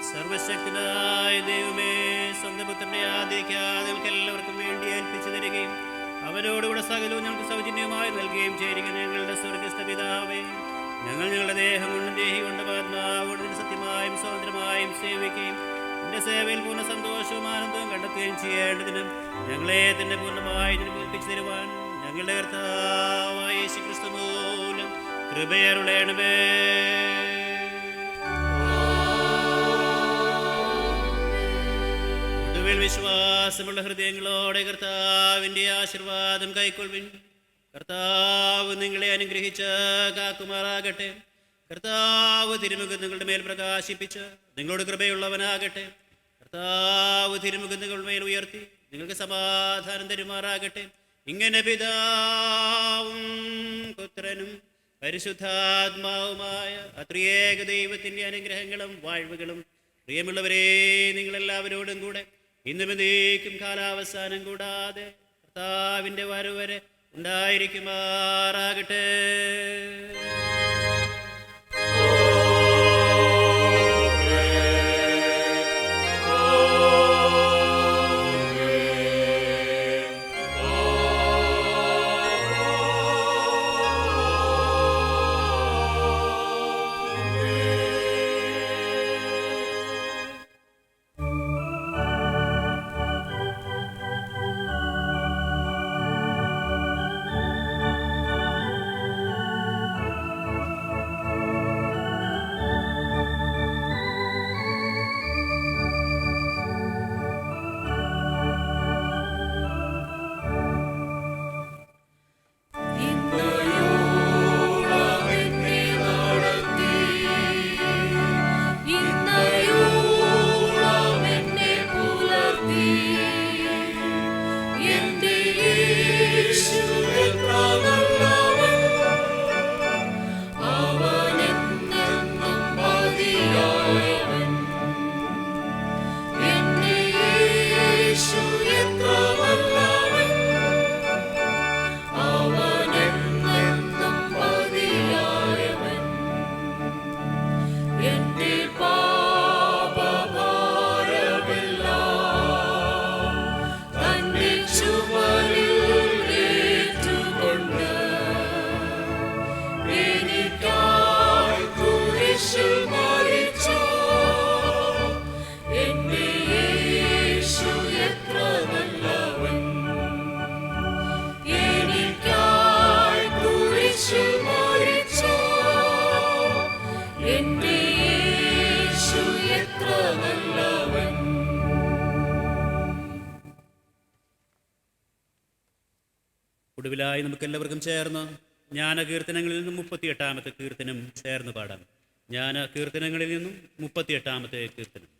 സർവശക്തനായ ദൈവമേ, സ്വന്തം പുത്രനെ ആദരിക്കാതെ നമുക്ക് എല്ലാവർക്കും വേണ്ടി ഏൽപ്പിച്ചു തരികയും അവരോടുകൂടെ സകലവും ഞങ്ങൾക്ക് സൗജന്യമായി നൽകുകയും ചെയ്തിരിക്കുന്ന ഞങ്ങളുടെ സ്വർഗസ്ഥ പിതാവേ, ഞങ്ങൾ ഞങ്ങളുടെ ദേഹം കൊണ്ടും ദേഹി കൊണ്ടും ആത്മാവ് കൊണ്ടും സത്യമായും സ്വതന്ത്രമായും സേവിക്കുകയും നിന്റെ സേവയിൽ പൂർണ്ണ സന്തോഷവും ആനന്ദവും കണ്ടെത്തുകയും ചെയ്യേണ്ടതിന് ഞങ്ങളെ തന്നെ പൂർണ്ണമായി നിനക്ക് ഏൽപ്പിച്ചു തരുവാൻ ഞങ്ങളുടെ കർത്താവായ യേശുക്രിസ്തു മൂലം കൃപയരുളേണമേ. വിശ്വാസമുള്ള ഹൃദയങ്ങളോടെ കർത്താവിൻ്റെ ആശീർവാദം കൈക്കൊള്ളുവിൻ. കർത്താവ് നിങ്ങളെ അനുഗ്രഹിച്ച് കാക്കുമാറാകട്ടെ. കർത്താവ് തിരുമുഖം നിങ്ങളുടെ മേൽ പ്രകാശിപ്പിച്ച് നിങ്ങളോട് കൃപയുള്ളവനാകട്ടെ. കർത്താവ് തിരുമുഖം നിങ്ങളുടെ മേൽ ഉയർത്തി നിങ്ങൾക്ക് സമാധാനം തരുമാറാകട്ടെ. ഇങ്ങനെ പിതാവും പുത്രനും പരിശുദ്ധാത്മാവുമായ അത്രിയേക ദൈവത്തിൻ്റെ അനുഗ്രഹങ്ങളും വാഴ്വുകളും പ്രിയമുള്ളവരെ നിങ്ങളെല്ലാവരോടും കൂടെ ഇന്നും എന്നേക്കും കാലാവസാനം കൂടാതെ കർത്താവിൻ്റെ വരവരെ ഉണ്ടായിരിക്കുമാറാകട്ടെ. ഒടുവിലായി നമുക്കെല്ലാവർക്കും ചേർന്ന് ജ്ഞാനകീർത്തനങ്ങളിൽ നിന്നും 38-ാമത്തെ കീർത്തനം ചേർന്ന് പാടാം. ജ്ഞാനകീർത്തനങ്ങളിൽ നിന്നും 38-ാമത്തെ കീർത്തനം.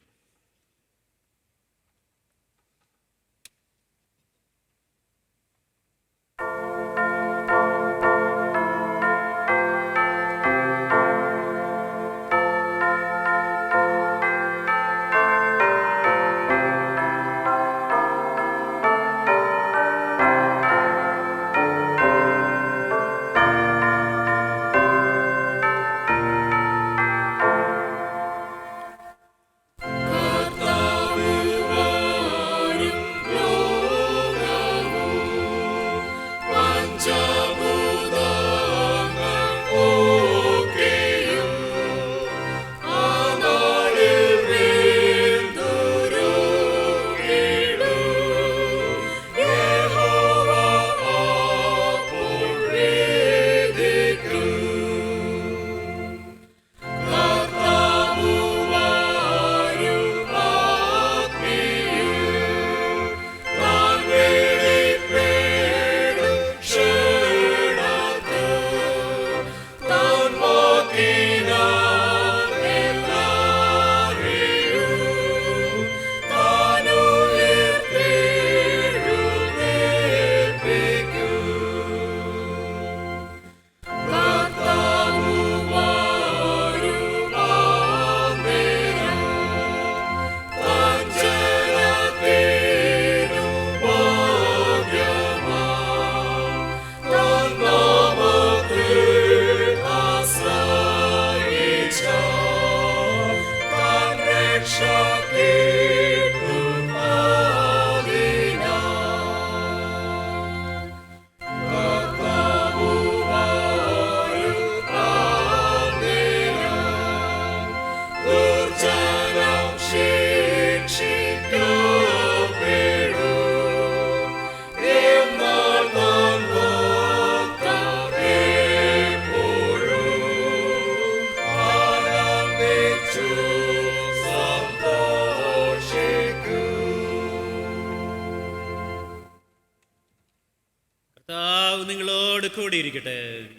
കർത്താവ് നിങ്ങളോട് കൂടിയിരിക്കട്ടെ.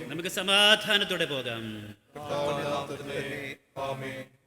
നമുക്ക് സമാധാനത്തോടെ പോകാം. കർത്താവിന്റെ നാമത്തിൽ തന്നെ. ആമേൻ.